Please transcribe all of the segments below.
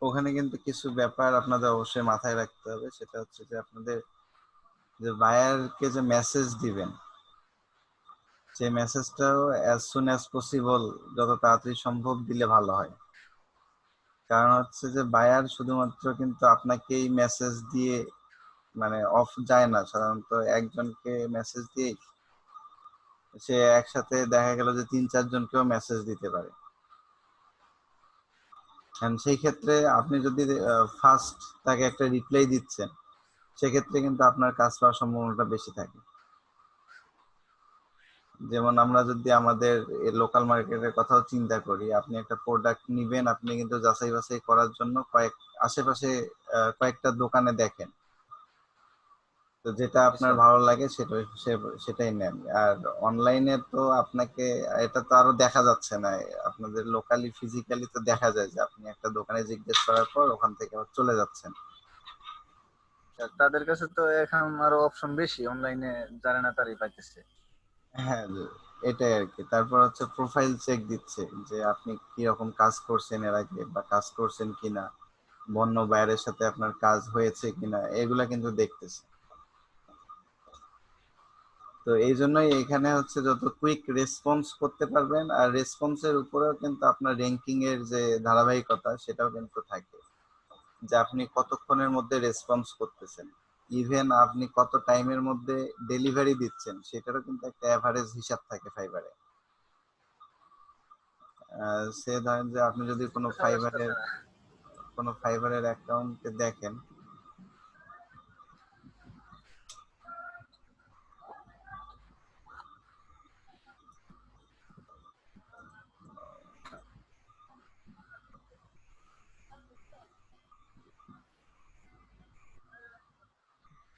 ওখানে কিন্তু কিছু ব্যাপার আপনাদের অবশ্যই মাথায় রাখতে হবে। সেটা হচ্ছে যে আপনাদের যে বায়ারকে যে মেসেজ দিবেন, সেই মেসেজটাও অ্যাজ সুন অ্যাজ পসিবল, যত তাড়াতাড়ি সম্ভব দিলে ভালো হয়। কারণ হচ্ছে যে বায়ার শুধুমাত্র কিন্তু আপনাকেই মেসেজ দিয়ে মানে অফ যায় না, সাধারণত একজনকে মেসেজ দিয়ে সে একসাথে দেখা গেল যে 3-4 জনকেও মেসেজ দিতে পারে। সেই ক্ষেত্রে আপনি যদি ফার্স্ট তাকে একটা রিপ্লাই দিচ্ছেন, সেক্ষেত্রে কিন্তু আপনার কাজ পাওয়ার সম্ভাবনাটা বেশি থাকে। যেমন আমরা যদি আমাদের লোকাল মার্কেটের কথাও চিন্তা করি, আপনি একটা প্রোডাক্ট নিবেন, আপনি কিন্তু যাচাই বাছাই করার জন্য আশেপাশে কয়েকটা দোকানে দেখেন, তো যেটা জি আপনার স্যার। ভালো লাগে সেটাই নেন। আর অনলাইনে তো আপনাকে এটা তো আরো দেখা যাচ্ছে না, আপনাদের লোকালি ফিজিক্যালি তো দেখা যায় যে আপনি একটা দোকানে জিজ্ঞেস করার পর ওখান থেকে আবার চলে যাচ্ছেন। স্যার, তাদের কাছে তো এখন আরো অপশন বেশি, অনলাইনে জানে না তারই পাইতেছে। হ্যাঁ, এটাই আর কি। তারপর হচ্ছে প্রোফাইল চেক দিচ্ছে যে আপনি কি রকম কাজ করছেন এর আগে, বা কাজ করছেন কিনা, বন্য বায়ারের সাথে আপনার কাজ হয়েছে কিনা, এগুলা কিন্তু দেখতেছে। তো এই জন্যই এখানে হচ্ছে যত কুইক রেসপন্স করতে পারবেন, আর রেসপন্সের উপরেও কিন্তু আপনার র্যাঙ্কিং এর যে ধারাবাহিকতা সেটাও কিন্তু থাকে, যে আপনি কতক্ষণের মধ্যে রেসপন্স করতেছেন, ইভেন আপনি কত টাইমের মধ্যে ডেলিভারি দিচ্ছেন, সেটারও কিন্তু একটা অ্যাভারেজ হিসাব থাকে ফাইবারে। সে ধরেন যে আপনি যদি বুঝতে পারতেছে না। কোনো ফাইবারের অ্যাকাউন্টে দেখেন,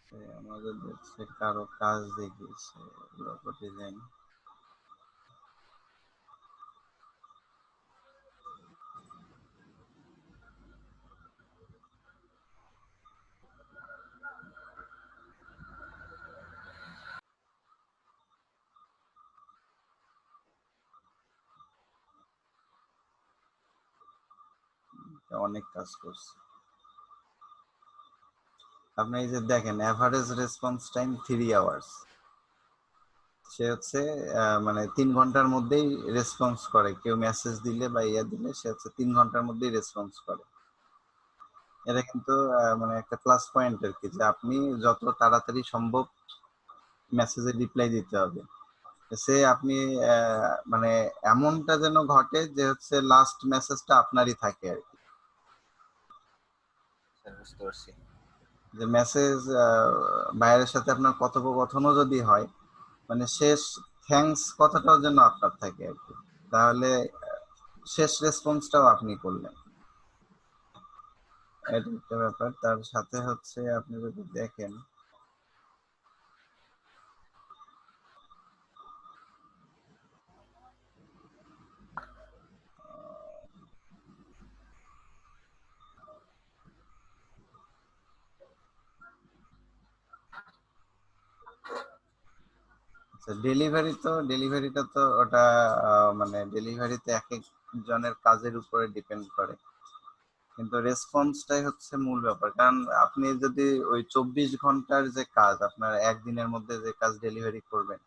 সে আমাদের হচ্ছে কারো কাজ দেখিয়েছে, লোগো ডিজাইন, অনেক কাজ করছে। আপনি এই যে দেখেন এভারেজ রেসপন্স টাইম 3 আওয়ার্স, সে হচ্ছে মানে 3 ঘন্টার মধ্যেই রেসপন্স করে, কেউ মেসেজ দিলে বা ইয়া দিলে সে হচ্ছে 3 ঘন্টার মধ্যেই রেসপন্স করে। এটা কিন্তু মানে একটা প্লাস পয়েন্ট আর কি, যে আপনি যত তাড়াতাড়ি সম্ভব মেসেজে রিপ্লাই দিতে হবে। সে আপনি মানে এমনটা যেন ঘটে যে হচ্ছে লাস্ট মেসেজটা আপনারই থাকে আর কি। স্যার, বুঝতে পারছি। যে মেসেজ বাইরের সাথে আপনার কথোপকথনও যদি হয়, মানে শেষ থ্যাঙ্কস কথাটাও যেন আপনার থাকে আর কি, তাহলে শেষ রেসপন্সটাও আপনি করলেন। এটা একটা ব্যাপার। তার সাথে হচ্ছে আপনি যদি দেখেন, আচ্ছা ডেলিভারিটা তো ওটা মানে ডেলিভারিতে এক এক জনের কাজের উপরে ডিপেন্ড করে, কিন্তু রেসপন্সটাই হচ্ছে মূল ব্যাপার। কারণ আপনি যদি ওই 24 ঘন্টার যে কাজ, আপনার একদিনের মধ্যে যে কাজ ডেলিভারি করবেন,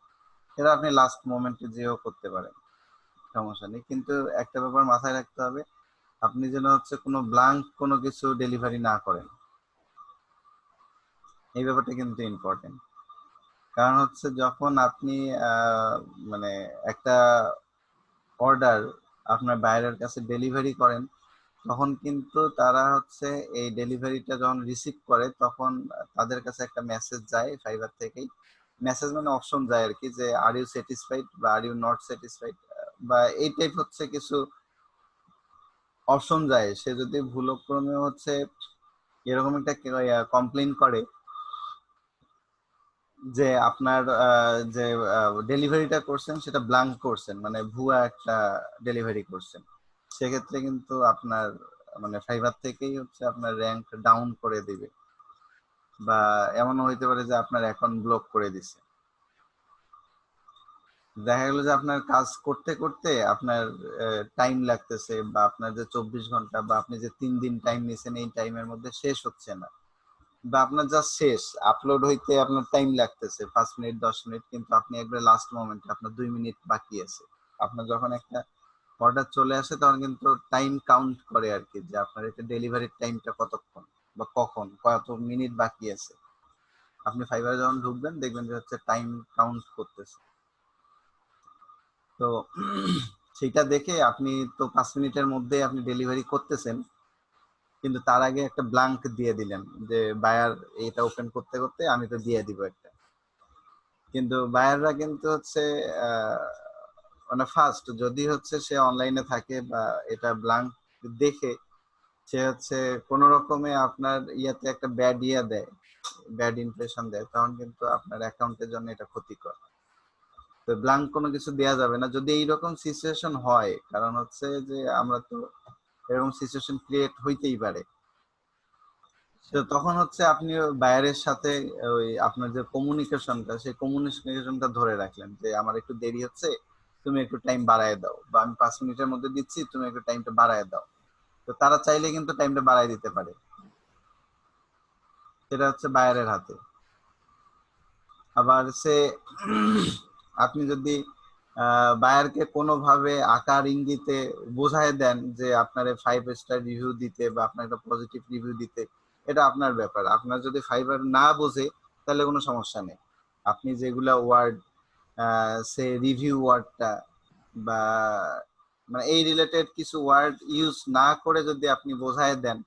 সেটা আপনি লাস্ট মোমেন্টে যেও করতে পারেন, সমস্যা নেই। কিন্তু একটা ব্যাপার মাথায় রাখতে হবে, আপনি যেন হচ্ছে কোনো ব্লাঙ্ক কোনো কিছু ডেলিভারি না করেন, এই ব্যাপারটা কিন্তু ইম্পর্টেন্ট। কারণ হচ্ছে যখন আপনি আহ, মানে একটা অর্ডার আপনার বাইরের কাছে ডেলিভারি করেন, তখন কিন্তু তারা হচ্ছে এই ডেলিভারিটা যখন রিসিভ করে, তখন তাদের কাছে একটা মেসেজ যায় ফাইবার থেকেই। মেসেজ মানে অপশন যায় আর কি, যে আর ইউ স্যাটিসফাইড বা আর ইউ নট স্যাটিসফাইড, বা এই টাইপ হচ্ছে কিছু অপশন যায়। সে যদি ভুলক্রমে হচ্ছে এরকম একটা কমপ্লেন করে যে আপনার যে ডেলিভারিটা করছেন সেটা ব্লাঙ্ক করছেন, মানে ভুয়া একটা ডেলিভারি করছেন, সেক্ষেত্রে কিন্তু আপনার মানে ফাইবার থেকেই হচ্ছে আপনার র্যাঙ্ক ডাউন করে দিবে, বা এমনও হইতে পারে যে আপনার অ্যাকাউন্ট ব্লক করে দিছে। দেখা গেলো যে আপনার কাজ করতে করতে আপনার টাইম লাগতেছে, বা আপনার যে 24 ঘন্টা বা আপনি যে 3 দিন টাইম নিছেন এই টাইমের মধ্যে শেষ হচ্ছে না, বা আপনার জাস্ট শেষ আপলোড হইতে আপনার টাইম লাগতেছে 5 মিনিট 10 মিনিট, কিন্তু আপনি একবার লাস্ট মোমেন্টে আপনার 2 মিনিট বাকি আছে। আপনার যখন একটা অর্ডার চলে আসে তখন কিন্তু টাইম কাউন্ট করে আর কি, যে আপনার এটা ডেলিভারির টাইমটা কতক্ষণ বা কখন কত মিনিট বাকি আছে। আপনি ফাইবারে যখন ঢুকবেন দেখবেন যে হচ্ছে টাইম কাউন্ট করতেছে। তো সেইটা দেখে আপনি তো 5 মিনিটের মধ্যে আপনি ডেলিভারি করতেছেন, কিন্তু তার আগে একটা ব্ল্যাঙ্ক দিয়ে দিলেন যে বায়ার এটা ওপেন করতে করতে আমি তো দিয়ে দিব একটা। কিন্তু বায়াররা কিন্তু হচ্ছে আহ, মানে ফার্স্ট যদি হচ্ছে সে অনলাইনে থাকে বা এটা ব্ল্যাঙ্ক দেখে সে হচ্ছে কোন রকমে আপনার ইয়াতে একটা ব্যাড ইয়া দেয়, ব্যাড ইমপ্রেশন দেয়, তখন কিন্তু আপনার অ্যাকাউন্টের জন্য এটা ক্ষতিকর। তো ব্ল্যাঙ্ক কোনো কিছু দেওয়া যাবে না যদি এইরকম সিচুয়েশন হয়, কারণ হচ্ছে যে আমরা তো এরকম সিচুয়েশন ক্রিয়েট হইতেই পারে। তো তখন হচ্ছে আপনি বায়ারের সাথে ওই আপনার যে কমিউনিকেশনটা সেই কমিউনিকেশনটা ধরে রাখলেন যে আমার একটু দেরি হচ্ছে, তুমি একটু টাইম বাড়ায় দাও, বা আমি 5 মিনিটের মধ্যে দিচ্ছি তুমি একটু টাইমটা বাড়ায় দাও। তো তারা চাইলে কিন্তু টাইমটা বাড়ায় দিতে পারে, সেটা হচ্ছে বায়ারের হাতে। আবার সে আপনি যদি বায়ারকে কোনোভাবে আকার ইঙ্গিতে বোঝায় দেন যে আপনার 5 স্টার রিভিউ দিতে বা আপনার একটা পজিটিভ রিভিউ দিতে, এটা আপনার ব্যাপার। আপনার যদি ফাইবার না বোঝে তাহলে কোনো সমস্যা নেই। আপনি যেগুলা ওয়ার্ড সে রিভিউ ওয়ার্ডটা বা মানে এই রিলেটেড কিছু ওয়ার্ড ইউজ না করে যদি আপনি বোঝায় দেন,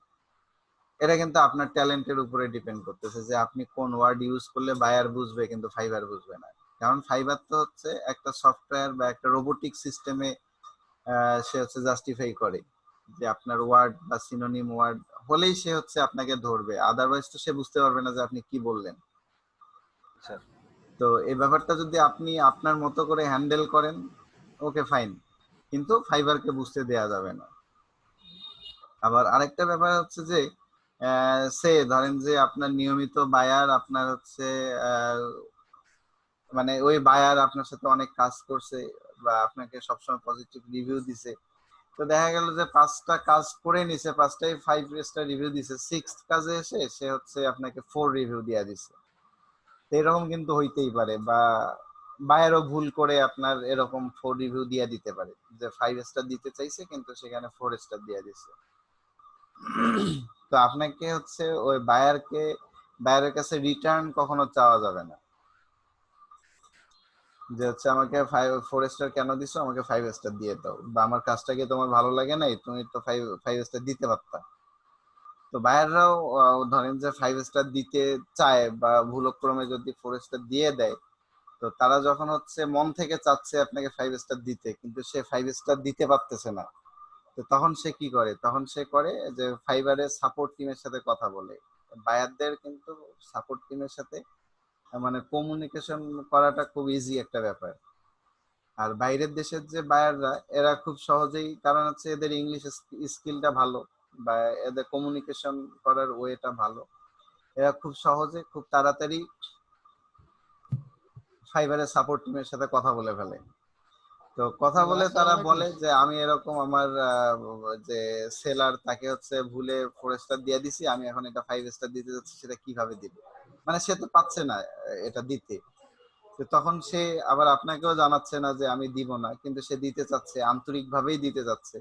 এটা কিন্তু আপনার ট্যালেন্টের উপরে ডিপেন্ড করতেছে যে আপনি কোন ওয়ার্ড ইউজ করলে বায়ার বুঝবে কিন্তু ফাইবার বুঝবে না। কারণ ফাইবার তো হচ্ছে একটা সফটওয়্যার বা একটা রোবোটিক সিস্টেমে সে হচ্ছে জাস্টিফাই করে যে আপনার ওয়ার্ড বা সিনোনিম ওয়ার্ড হলেই সে হচ্ছে আপনাকে ধরবে, আদারওয়াইজ তো সে বুঝতে পারবে না যে আপনি কি বললেন। আচ্ছা। তো এই ব্যাপারটা যদি আপনি আপনার মতো করে হ্যান্ডেল করেন, ওকে ফাইন, কিন্তু ফাইবারকে বুঝতে দেয়া যাবে না। আবার আরেকটা ব্যাপার হচ্ছে যে সে ধরেন যে আপনার নিয়মিত বায়ার আপনার হচ্ছে আহ, মানে ওই বায়ার আপনার সাথে অনেক কাজ করছে বা আপনাকে সবসময় পজিটিভ রিভিউ দিছে। তো দেখা গেল যে 5টা কাজ করে নিছে, 5টাই 5 স্টার রিভিউ দিছে, 6th কাজে এসে সে হচ্ছে আপনাকে 4 রিভিউ দিয়া দিছে। তো এরকম কিন্তু হইতেই পারে, বা বায়ারও ভুল করে আপনার এরকম 4 রিভিউ দিয়ে দিতে পারে যে 5 স্টার দিতে চাইছে কিন্তু সেখানে 4 স্টার দিয়ে দিছে। তো আপনাকে হচ্ছে ওই বায়ারের কাছে রিটার্ন কখনো চাওয়া যাবে না, যে হচ্ছে আমাকে 4 স্টার কেন দিছো, আমাকে 5 স্টার দিয়ে দাও, বা আমার কাজটা কি তোমার ভালো লাগে নাই, তুমি তো 5 স্টার দিতে পারতা। তো বায়াররাও ধরেন যে 5 স্টার দিতে চায় বা ভুলক্রমে যদি 4 স্টার দিয়ে দেয়, তো তারা যখন হচ্ছে মন থেকে চাচ্ছে আপনাকে 5 স্টার দিতে কিন্তু সে 5 স্টার দিতে পারতেছে না, তো তখন সে কি করে, তখন সে করে যে ফাইবারের সাপোর্ট টিমের সাথে কথা বলে। বায়ারদের কিন্তু সাপোর্ট টিমের সাথে মানে কমিউনিকেশন করাটা খুব ইজি একটা ব্যাপার। আর বাইরের দেশের যে বায়াররা এরা খুব সহজেই, কারণ হচ্ছে এদের ইংলিশ স্কিলটা ভালো বা এদের কমিউনিকেশন করার ওয়েটা ভালো, এরা খুব সহজে খুব তাড়াতাড়ি ফাইবারের সাপোর্ট টিমের সাথে কথা বলে ফেলে। তো কথা হ্যালো, বলে আসসালামু তারা আলাইকুম। বলে যে আমি এরকম আমার যে সেলার তাকে হচ্ছে ভুলে 4 স্টার দিয়ে দিছি, আমি এখন এটা 5 স্টার দিতে যাচ্ছি, সেটা কিভাবে দিব, মানে সে তো পাচ্ছে না এটা দিতে। তো তখন সে আবার আপনাকেও জানাচ্ছে না যে আমি দিব না, কিন্তু সে দিতে চাচ্ছে, আন্তরিক ভাবেই দিতে চাচ্ছে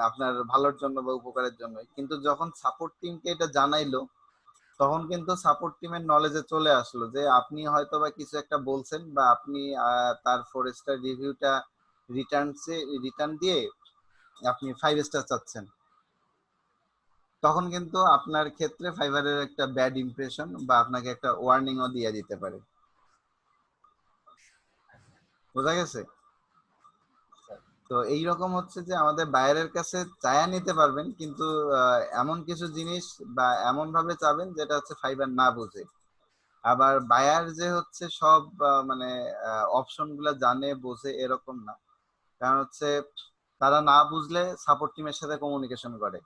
আপনার ভালোর জন্য বা উপকারের জন্য। কিন্তু যখন সাপোর্ট টিমকে এটা জানাইলো, তখন কিন্তু সাপোর্ট টিমের নলেজে চলে আসলো যে আপনি হয়তো বা কিছু একটা বলছেন, বা আপনি তার 4 স্টার রিভিউটা রিটার্ন রিটার্ন দিয়ে আপনি 5 স্টার চাচ্ছেন। তখন কিন্তু আপনার ক্ষেত্রে ফাইবারের একটা ব্যাড ইমপ্রেশন বা আপনাকে একটা ওয়ার্নিংও দিয়ে দিতে পারে। বোঝা গেছে? তো এইরকম হচ্ছে যে আমাদের বায়ারের কাছে চায়া নিতে পারবেন, কিন্তু এমন কিছু জিনিস বা এমন ভাবে চাবেন যেটা হচ্ছে ফাইবার না বুঝে। আবার বায়ার যে হচ্ছে সব মানে অপশন গুলা জানে বোঝে এরকম না, কারণ হচ্ছে তারা না বুঝলে সাপোর্ট টিমের সাথে কমিউনিকেশন করে।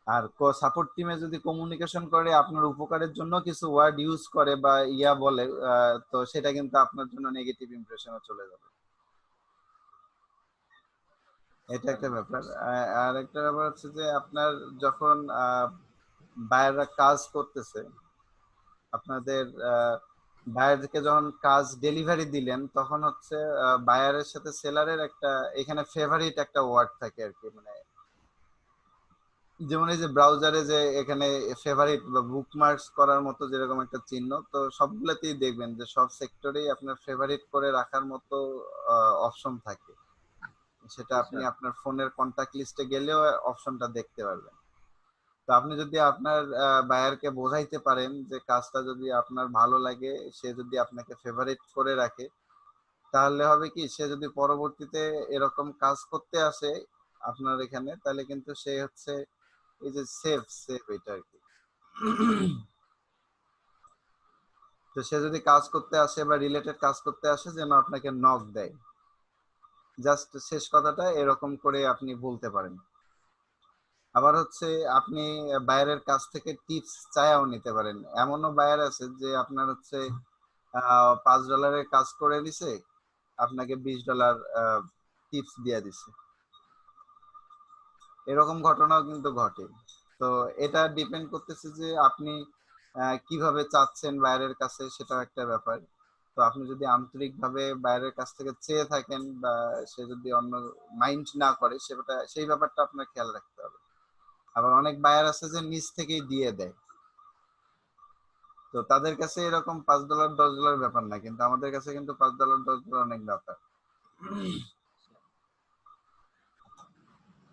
আর সাপোর্ট টিমে যদি কমিউনিকেশন করে আপনার উপকারের জন্য কিছু ওয়ার্ড ইউজ করে বা ইয়া বলে, তো সেটা কিন্তু আপনার জন্য নেগেটিভ ইমপ্রেশনে চলে যাবে। এটা একটা ব্যাপার। আর একটা ব্যাপার হচ্ছে যে আপনার যখন বায়াররা কাজ করতেছে, আপনাদের বায়ারকে যখন কাজ ডেলিভারি দিলেন, তখন হচ্ছে বায়ারের সাথে সেলারের একটা এখানে ফেভারিট একটা ওয়ার্ড থাকে আর কি, মানে যেমন এই যে ব্রাউজারে যে এখানে ফেভারিট বা বুকমার্কস করার মতো যেরকম একটা চিহ্ন, তো সবগুলোতেই দেখবেন যে সব সেক্টরেই আপনার ফেভারিট করে রাখার মতো অপশন থাকে। সেটা আপনি আপনার ফোনের কন্টাক্ট লিস্টে গেলেও অপশনটা দেখতে পারবেন। তো আপনি যদি আপনার বায়ারকে বোঝাইতে পারেন যে কাজটা যদি আপনার ভালো লাগে, সে যদি আপনাকে ফেভারিট করে রাখে, তাহলে হবে কি, সে যদি পরবর্তীতে এরকম কাজ করতে আসে আপনার এখানে, তাহলে কিন্তু সে হচ্ছে এই যে সেফ সেফ এটা আর কি। তো সে যদি কাজ করতে আসে বা রিলেটেড কাজ করতে আসে, যেন আপনাকে নক দেয়। জাস্ট শেষ কথাটা এরকম করে আপনি বলতে পারেন। আবার হচ্ছে আপনি বায়ারের কাছ থেকে টিপস চায়াও নিতে পারেন। এমনও বায়ার আছে যে আপনার হচ্ছে $5 কাজ করে দিছে, আপনাকে $20 টিপস দিয়ে দিছে। এরকম ঘটনাও কিন্তু ঘটে। তো এটা ডিপেন্ড করতেছে যে আপনি কিভাবে চাচ্ছেন বাইরের কাছে, সেটাও একটা ব্যাপার। তো আপনি যদি আন্তরিকভাবে বাইরের কাছ থেকে চেয়ে থাকেন বা সে যদি অন্য মাইন্ড না করে, সেটা সেই ব্যাপারটা আপনার খেয়াল রাখতে হবে। আবার অনেক বায়ার আছে যে নিজ থেকেই দিয়ে দেয়, তো তাদের কাছে এরকম $5 $10 ব্যাপার না, কিন্তু আমাদের কাছে কিন্তু $5 $10 অনেক ব্যাপার।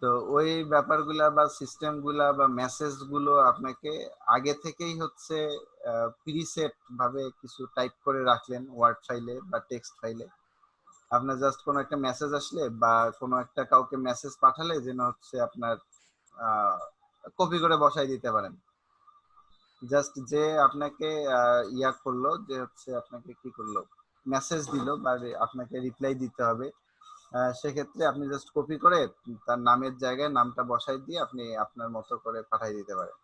তো ওই ব্যাপারগুলা বা সিস্টেম গুলা বা মেসেজ গুলো আপনাকে আগে থেকেই হচ্ছে প্রিসেট ভাবে কিছু টাইপ করে রাখলেন ওয়ার্ড ফাইলে বা টেক্সট ফাইলে। আপনার জাস্ট কোনো একটা মেসেজ আসলে বা কোনো একটা কাউকে মেসেজ পাঠালে যেন হচ্ছে আপনার কপি করে বসাই দিতে পারেন। জাস্ট যে আপনাকে ইয়া করলো, যে হচ্ছে আপনাকে কি করলো, মেসেজ দিল বা আপনাকে রিপ্লাই দিতে হবে, সেক্ষেত্রে আপনি জাস্ট কপি করে তার নামের জায়গায় নামটা বসাই দিয়ে আপনি আপনার মতো করে পাঠিয়ে দিতে পারেন।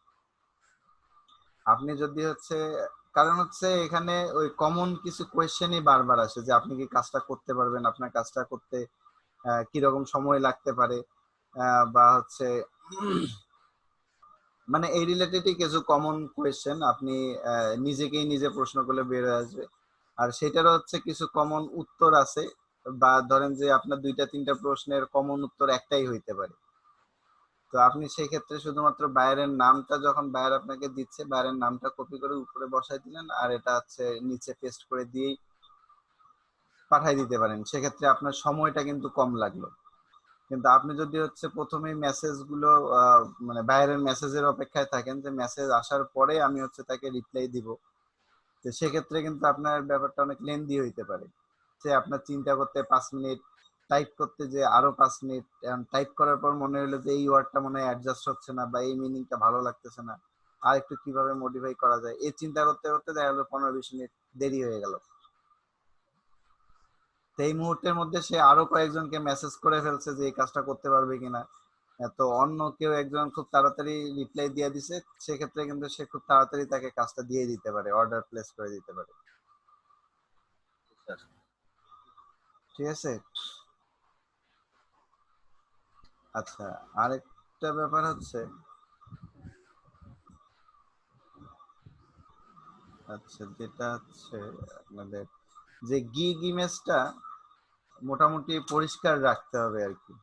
আপনি যদি হচ্ছে, কারণ হচ্ছে এখানে ওই কমন কিছু কোয়েশ্চেনই বারবার আসে যে আপনি কি কাজটা করতে পারবেন, আপনার কাজটা করতে কিরকম সময় লাগতে পারে, বা হচ্ছে মানে এই রিলেটেডই কিছু কমন কোয়েশ্চেন আপনি নিজেকেই নিজে প্রশ্ন করলে বের হয়ে আসবে। আর সেটারও হচ্ছে কিছু কমন উত্তর আছে, বা ধরেন যে আপনার 2-3টা প্রশ্নের কমন উত্তর একটাই হইতে পারে। তো আপনি সেই ক্ষেত্রে শুধুমাত্র বাইরের নামটা, যখন বায়ার আপনাকে দিচ্ছে, বাইরের নামটা কপি করে উপরে বসাই দিলেন, আর এটা হচ্ছে নিচে পেস্ট করে দিয়েই পাঠাই দিতে পারেন। সেক্ষেত্রে আপনার সময়টা কিন্তু কম লাগলো। কিন্তু আপনি যদি হচ্ছে প্রথমেই মেসেজ গুলো মানে বাইরের মেসেজের অপেক্ষায় থাকেন যে মেসেজ আসার পরে আমি হচ্ছে তাকে রিপ্লাই দিব, তো সেক্ষেত্রে কিন্তু আপনার ব্যাপারটা অনেক লেন্দি হইতে পারে। সে আপনার চিন্তা করতে 5 মিনিট, টাইপ করতে যে আরো 5 মিনিট, টাইপ করার পর মনে হলো যে এই ওয়ার্ডটা মনে হয় অ্যাডজাস্ট হচ্ছে না বা এই মিনিংটা ভালো লাগতেছে না, আর একটু কিভাবে মডিফাই করা যায়, এই চিন্তা করতে করতে দেখা গেলো 15-20 মিনিট দেরি হয়ে গেল। তো এই মুহূর্তের মধ্যে সে আরো কয়েকজনকে মেসেজ করে ফেলছে যে এই কাজটা করতে পারবে কিনা, তো অন্য কেউ একজন খুব তাড়াতাড়ি রিপ্লাই দিয়ে দিছে, সেক্ষেত্রে কিন্তু সে খুব তাড়াতাড়ি তাকে কাজটা দিয়ে দিতে পারে, অর্ডার প্লেস করে দিতে পারে। ঠিক আছে। আচ্ছা, আরেকটা ব্যাপার হচ্ছে, আচ্ছা যেটা হচ্ছে আপনাদের যে গিগ ইমেজটা মোটামুটি পরিষ্কার রাখতে হবে আর কি।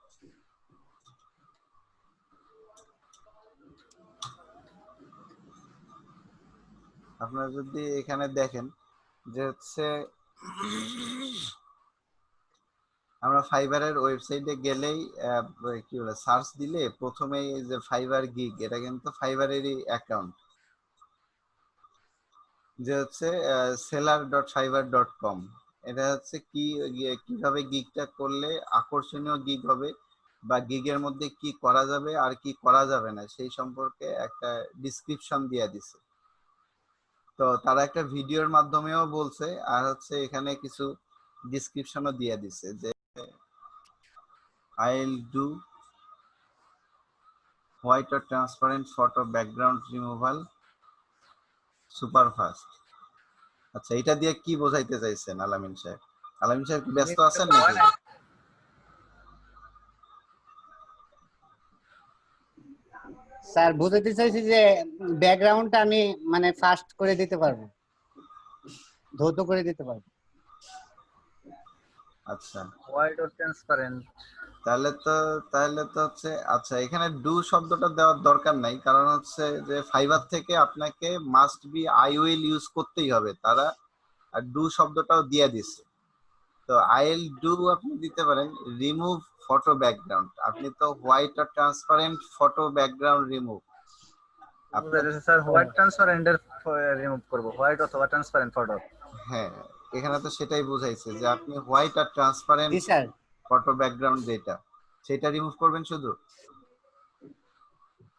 আপনারা যদি এখানে দেখেন যে হচ্ছে আমরা ফাইবারের ওয়েবসাইটে গেলেই কি বলে সার্চ দিলে প্রথমেই যে ফাইবার গিগ, এটা কিন্তু ফাইবারেরই অ্যাকাউন্ট, যে হচ্ছে seller.fiverr.com। এটা হচ্ছে কি, কিভাবে গিগটা করলে আকর্ষণীয় গিগ হবে বা গিগের মধ্যে কি করা যাবে আর কি করা যাবে না সেই সম্পর্কে একটা ডিসক্রিপশন দিয়ে দিছে। তো তারা একটা ভিডিওর মাধ্যমেও বলছে, আর হচ্ছে এখানে কিছু ডিসক্রিপশনও দিয়ে দিছে যে I'll do white or transparent photo background removal super fast. আচ্ছা, এটা দিয়ে কি বোঝাইতে চাইছেন আলামিন সাহেব? আলামিন সাহেব কি ব্যস্ত আছেন নাকি? স্যার বুঝাতে চাইছি যে ব্যাকগ্রাউন্ডটা আমি মানে ফাস্ট করে দিতে পারবো, দ্রুত করে দিতে পারবো। আচ্ছা, হোয়াইট ও ট্রান্সপারেন্ট। তাহলে তো হচ্ছে, আচ্ছা এখানে ডু শব্দটা দেওয়ার দরকার নাই, কারণ হচ্ছে যে ফাইবার থেকে আপনাকে must be I will use করতেই হবে তারা, আর ডু শব্দটাও দিয়ে দিছে। তো আই উইল ডু আপনি দিতে পারেন। রিমুভ ফটো ব্যাকগ্রাউন্ড, আপনি তো হোয়াইট আর ট্রান্সপারেন্ট ফটো ব্যাকগ্রাউন্ড রিমুভ আপনার। স্যার হোয়াইট ট্রান্সপারেন্টের রিমুভ করব, হোয়াইট অথবা ট্রান্সপারেন্ট ফটো। হ্যাঁ, এখানে তো সেটাই বুঝাইছে যে আপনি হোয়াইট আর ট্রান্সপারেন্ট জি স্যার। ফটো ব্যাকগ্রাউন্ড যেটা, সেটা রিমুভ করবেন শুধু।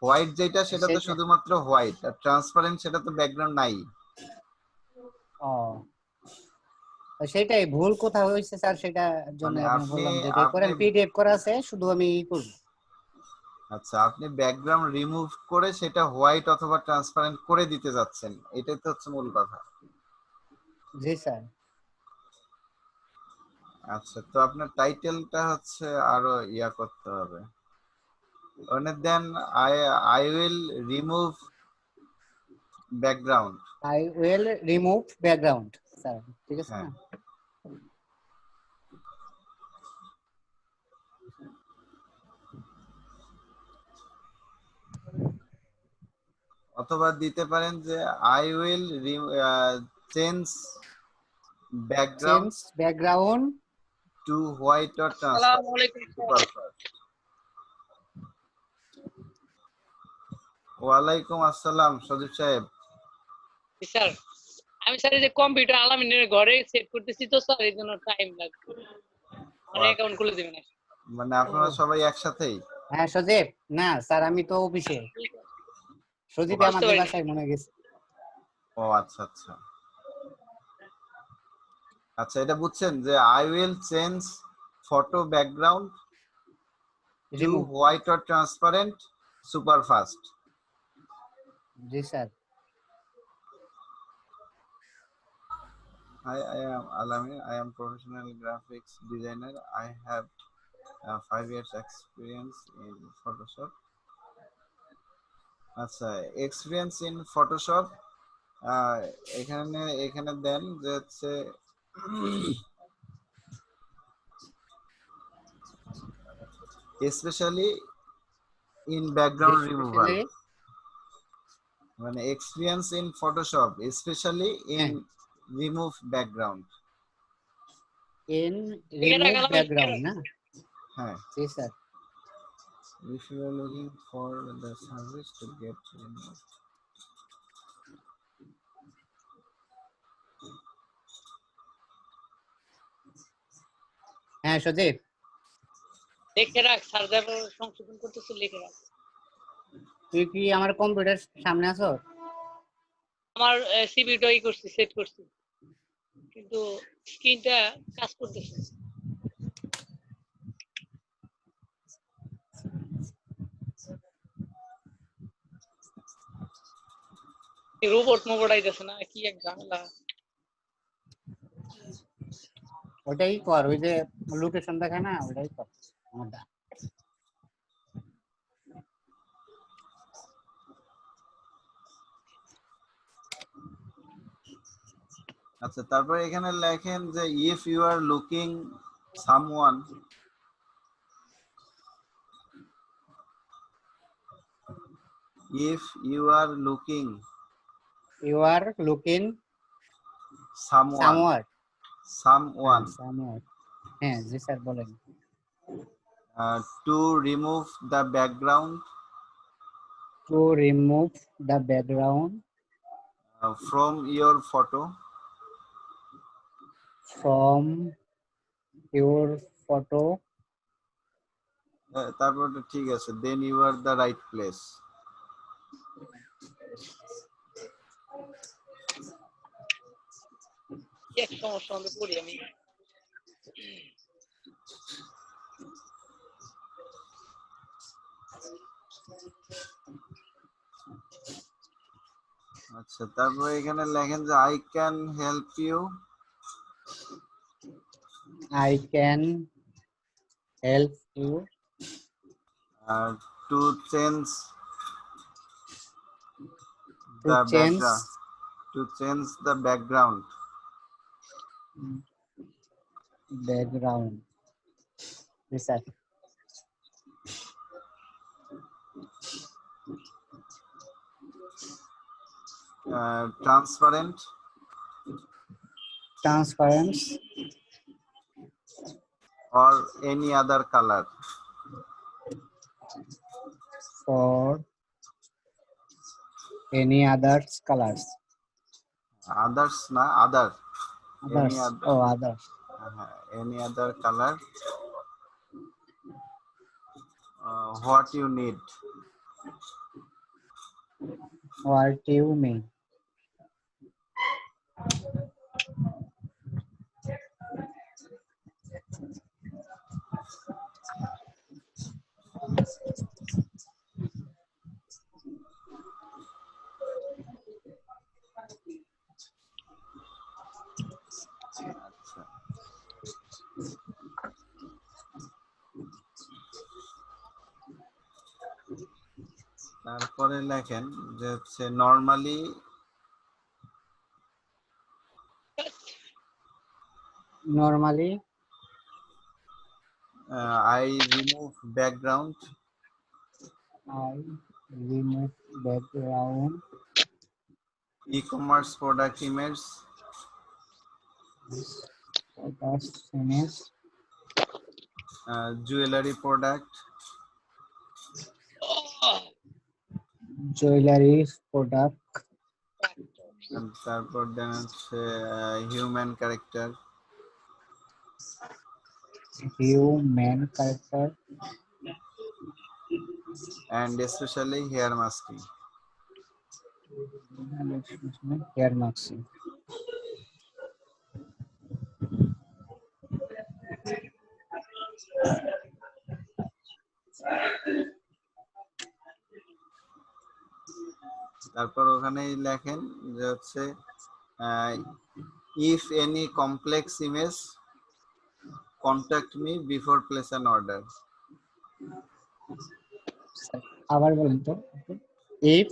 হোয়াইট যেটা সেটা তো শুধুমাত্র হোয়াইট, আর ট্রান্সপারেন্ট সেটা তো ব্যাকগ্রাউন্ড নাই। ও, সেটাই ভুল কোথাও হয়েছে স্যার, সেটা জন্য মানে আমি বললাম যে আপনি করেন পিডিএফ করা আছে, শুধু আমি ই করব। আচ্ছা, আপনি ব্যাকগ্রাউন্ড রিমুভ করে সেটা হোয়াইট অথবা ট্রান্সপারেন্ট করে দিতে যাচ্ছেন, এটাই তো হচ্ছে মূল কথা। জি স্যার। আচ্ছা, তো আপনার টাইটেলটা হচ্ছে আরো ইয়া করতে হবে। মানে then I I will remove background. I will remove background sir, ঠিক আছে হ্যাঁ, না? অথবা দিতে পারেন যে I will change background change background to white or আসসালামু ট্রান্সপারেন্ট। আলাইকুম ওয়ালাইকুম আসসালাম সজীব সাহেব। স্যার। আমি স্যার এই যে কম্পিউটার আলামিনের ঘরে সেট করতেছি তো স্যার, এই জন্য টাইম লাগবে। মানে অ্যাকাউন্ট খুলে দিবেন। মানে আপনারা সবাই একসাথেই? হ্যাঁ সজীব, না স্যার আমি তো অফিসে, সজীব আমাদের বাসায় মনে গেছে। ও আচ্ছা আচ্ছা আচ্ছা, এটা বুঝছেন যে I will change photo background to remove. White or transparent super fast. G sir. Hi, I am Alamin. I am professional graphics designer. I have 5 years experience in Photoshop. আচ্ছা, এক্সপিরিয়েন্স ইন ফটোশপ এখানে এখানে দেন যে হচ্ছে specially in background removal, মানে experience in Photoshop specially in remove background. In remove background না? হ্যাঁ, জি sir. if you are looking for the service to get removed. হ্যাঁ সজীব, লিখে রাখ স্যার, যাবে সংশোধন করতেছি, লিখে রাখ। তুই কি আমার কম্পিউটার সামনে আছো? আমার সিভিটাই করছি, সেট করছি, কিন্তু স্ক্রিনটা কাজ করতেছে। রোবট মোবট আইতেছে না, কি এক ঝামেলা। ওটাই কর, ওই যে লোকেশন দেখায় না, ওটাই কর আমারটা। আচ্ছা, তারপর এখানে লেখেন যে if you are looking someone, if you are looking you are looking someone, হ্যাঁ জি স্যার বলেন। to remove the background to remove the background from your photo, from your photo. তারপর ঠিক আছে, then you are the right place. কি এক সমস্যা মধ্যে পড়ি আমি। আচ্ছা, তারপরে এখানে লেখেন যে I can help you I can help you to change to the change background, to change the background. background. Yes, sir. Transparent Transparency or any other color. for any others colors. Others na other. Others. Any other. Oh, others. Any other color. What you need. What you mean? আচ্ছা, তারপরে লেখেন যে হচ্ছে normally Normally, I remove background I remove background, e-commerce product image others image, jewelry product jewelry product, তারপর দেন হচ্ছে human character human character, and especially hair masking. hair marking. তারপর ওখানেই লেখেন যে হচ্ছে if any complex image contact me before place an order. আবার বলেন তো, if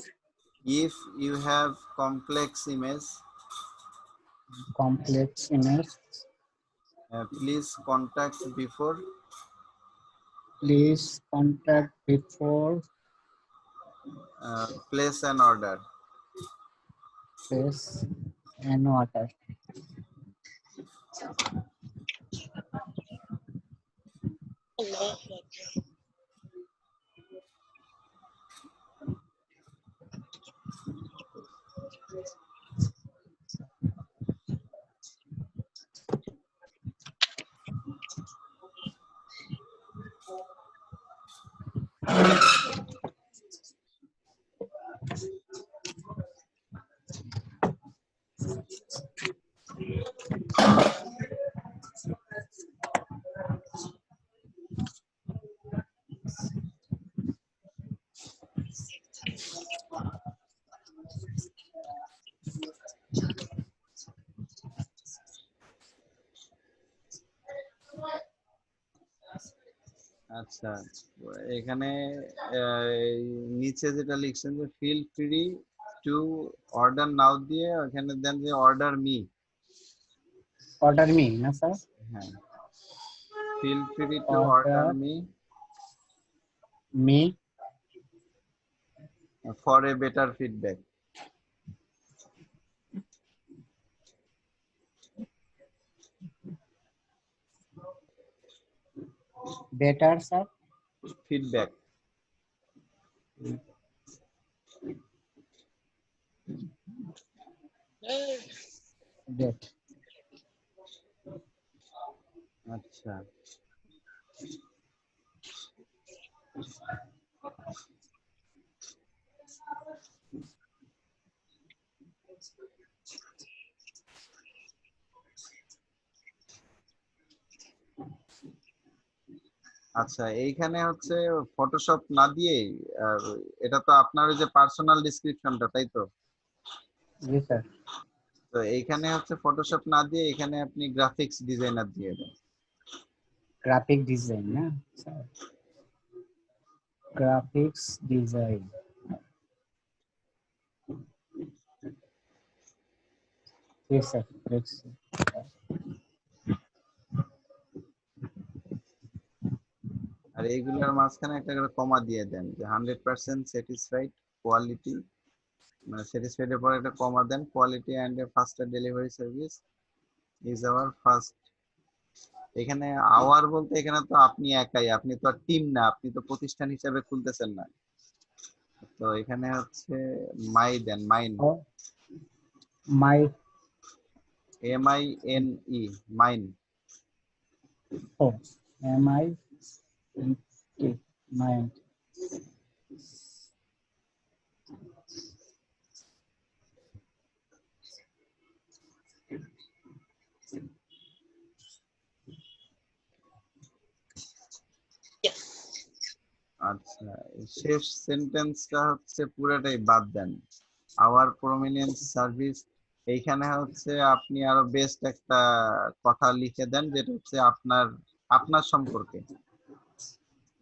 If you have complex image, complex image, please contact before please contact before place an order. place and order. Allah. আচ্ছা, এখানে এই নিচে যেটা লিখছেন যে feel free to order now দিয়ে ওখানে দেন যে অর্ডার মি। Order me, না স্যার? হ্যাঁ, feel free to Order order me me for a better feedback. better, sir. Feedback That. আচ্ছা, আচ্ছা, এইখানে হচ্ছে ফটোশপ না দিয়ে, এটা তো আপনার ওই যে পার্সোনাল ডেসক্রিপশনটা, তাই তো? জি স্যার। তো এইখানে হচ্ছে ফটোশপ না দিয়ে এখানে আপনি গ্রাফিক্স ডিজাইনার দিয়ে দেন। গ্রাফিক ডিজাইন না স্যার, গ্রাফিক্স ডিজাইন। জি স্যার, দেখছি। আর এইগুলোর মাঝখানে একটা করে কমা দিয়ে দেন যে 100% স্যাটিসফাইড কোয়ালিটি, মানে স্যাটিসফাইড এর পরে একটা কমা দেন, quality and a faster delivery service is our first. এখানে আওয়ার বলতে এখানে তো আপনি একাই, আপনি তো আর টিম না, আপনি তো প্রতিষ্ঠান হিসেবে খুলতেছেন না। তো এখানে হচ্ছে মাই দেন, মাইন, ও মাই, MINE, মাইন। ও M I T, mind. Yes. আচ্ছা, এই শেষ সেন্টেন্সটা হচ্ছে পুরোটাই বাদ দেন, আওয়ার প্রমিনেন্স সার্ভিস। এইখানে হচ্ছে আপনি আরো বেস্ট একটা কথা লিখে দেন, যেটা হচ্ছে আপনার আপনার সম্পর্কে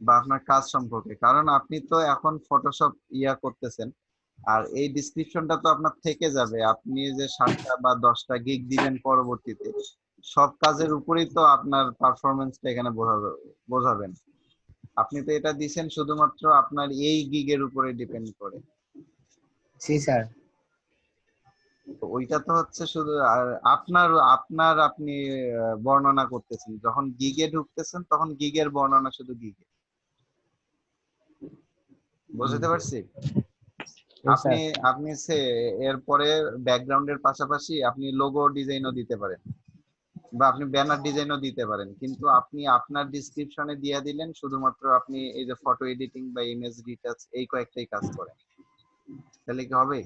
বা আপনার কাজ সম্পর্কে, কারণ আপনি তো এখন ফটোশপ করতেছেন। আর এই ডিসক্রিপশনটা তো আপনার থেকে যাবে, আপনি যে 7টা বা 10টা গিগ দিবেন পরবর্তীতে, সব কাজের উপরেই তো আপনার পারফরমেন্সটা এখানে বোঝাবেন। আপনি তো এটা দিছেন শুধুমাত্র আপনার এই গিগের উপরে ডিপেন্ড করে। জি স্যার। তো ওইটা তো হচ্ছে শুধু আপনার আপনার আপনি বর্ণনা করতেছেন, যখন গিগে ঢুকতেছেন তখন গিগের বর্ণনা শুধু গিগে। বুঝতে পারছি? জি আপনি স্যার। আপনি এরপরে ব্যাকগ্রাউন্ডের পাশাপাশি আপনি লোগো ডিজাইনও দিতে পারেন বা আপনি ব্যানার ডিজাইনও দিতে পারেন, কিন্তু আপনি আপনার ডিসক্রিপশনে দিয়ে দিলেন শুধুমাত্র আপনি এই যে ফটো এডিটিং বা ইমেজ রিটাচ এই কয়েকটাই কাজ করেন। তাহলে কি হবে?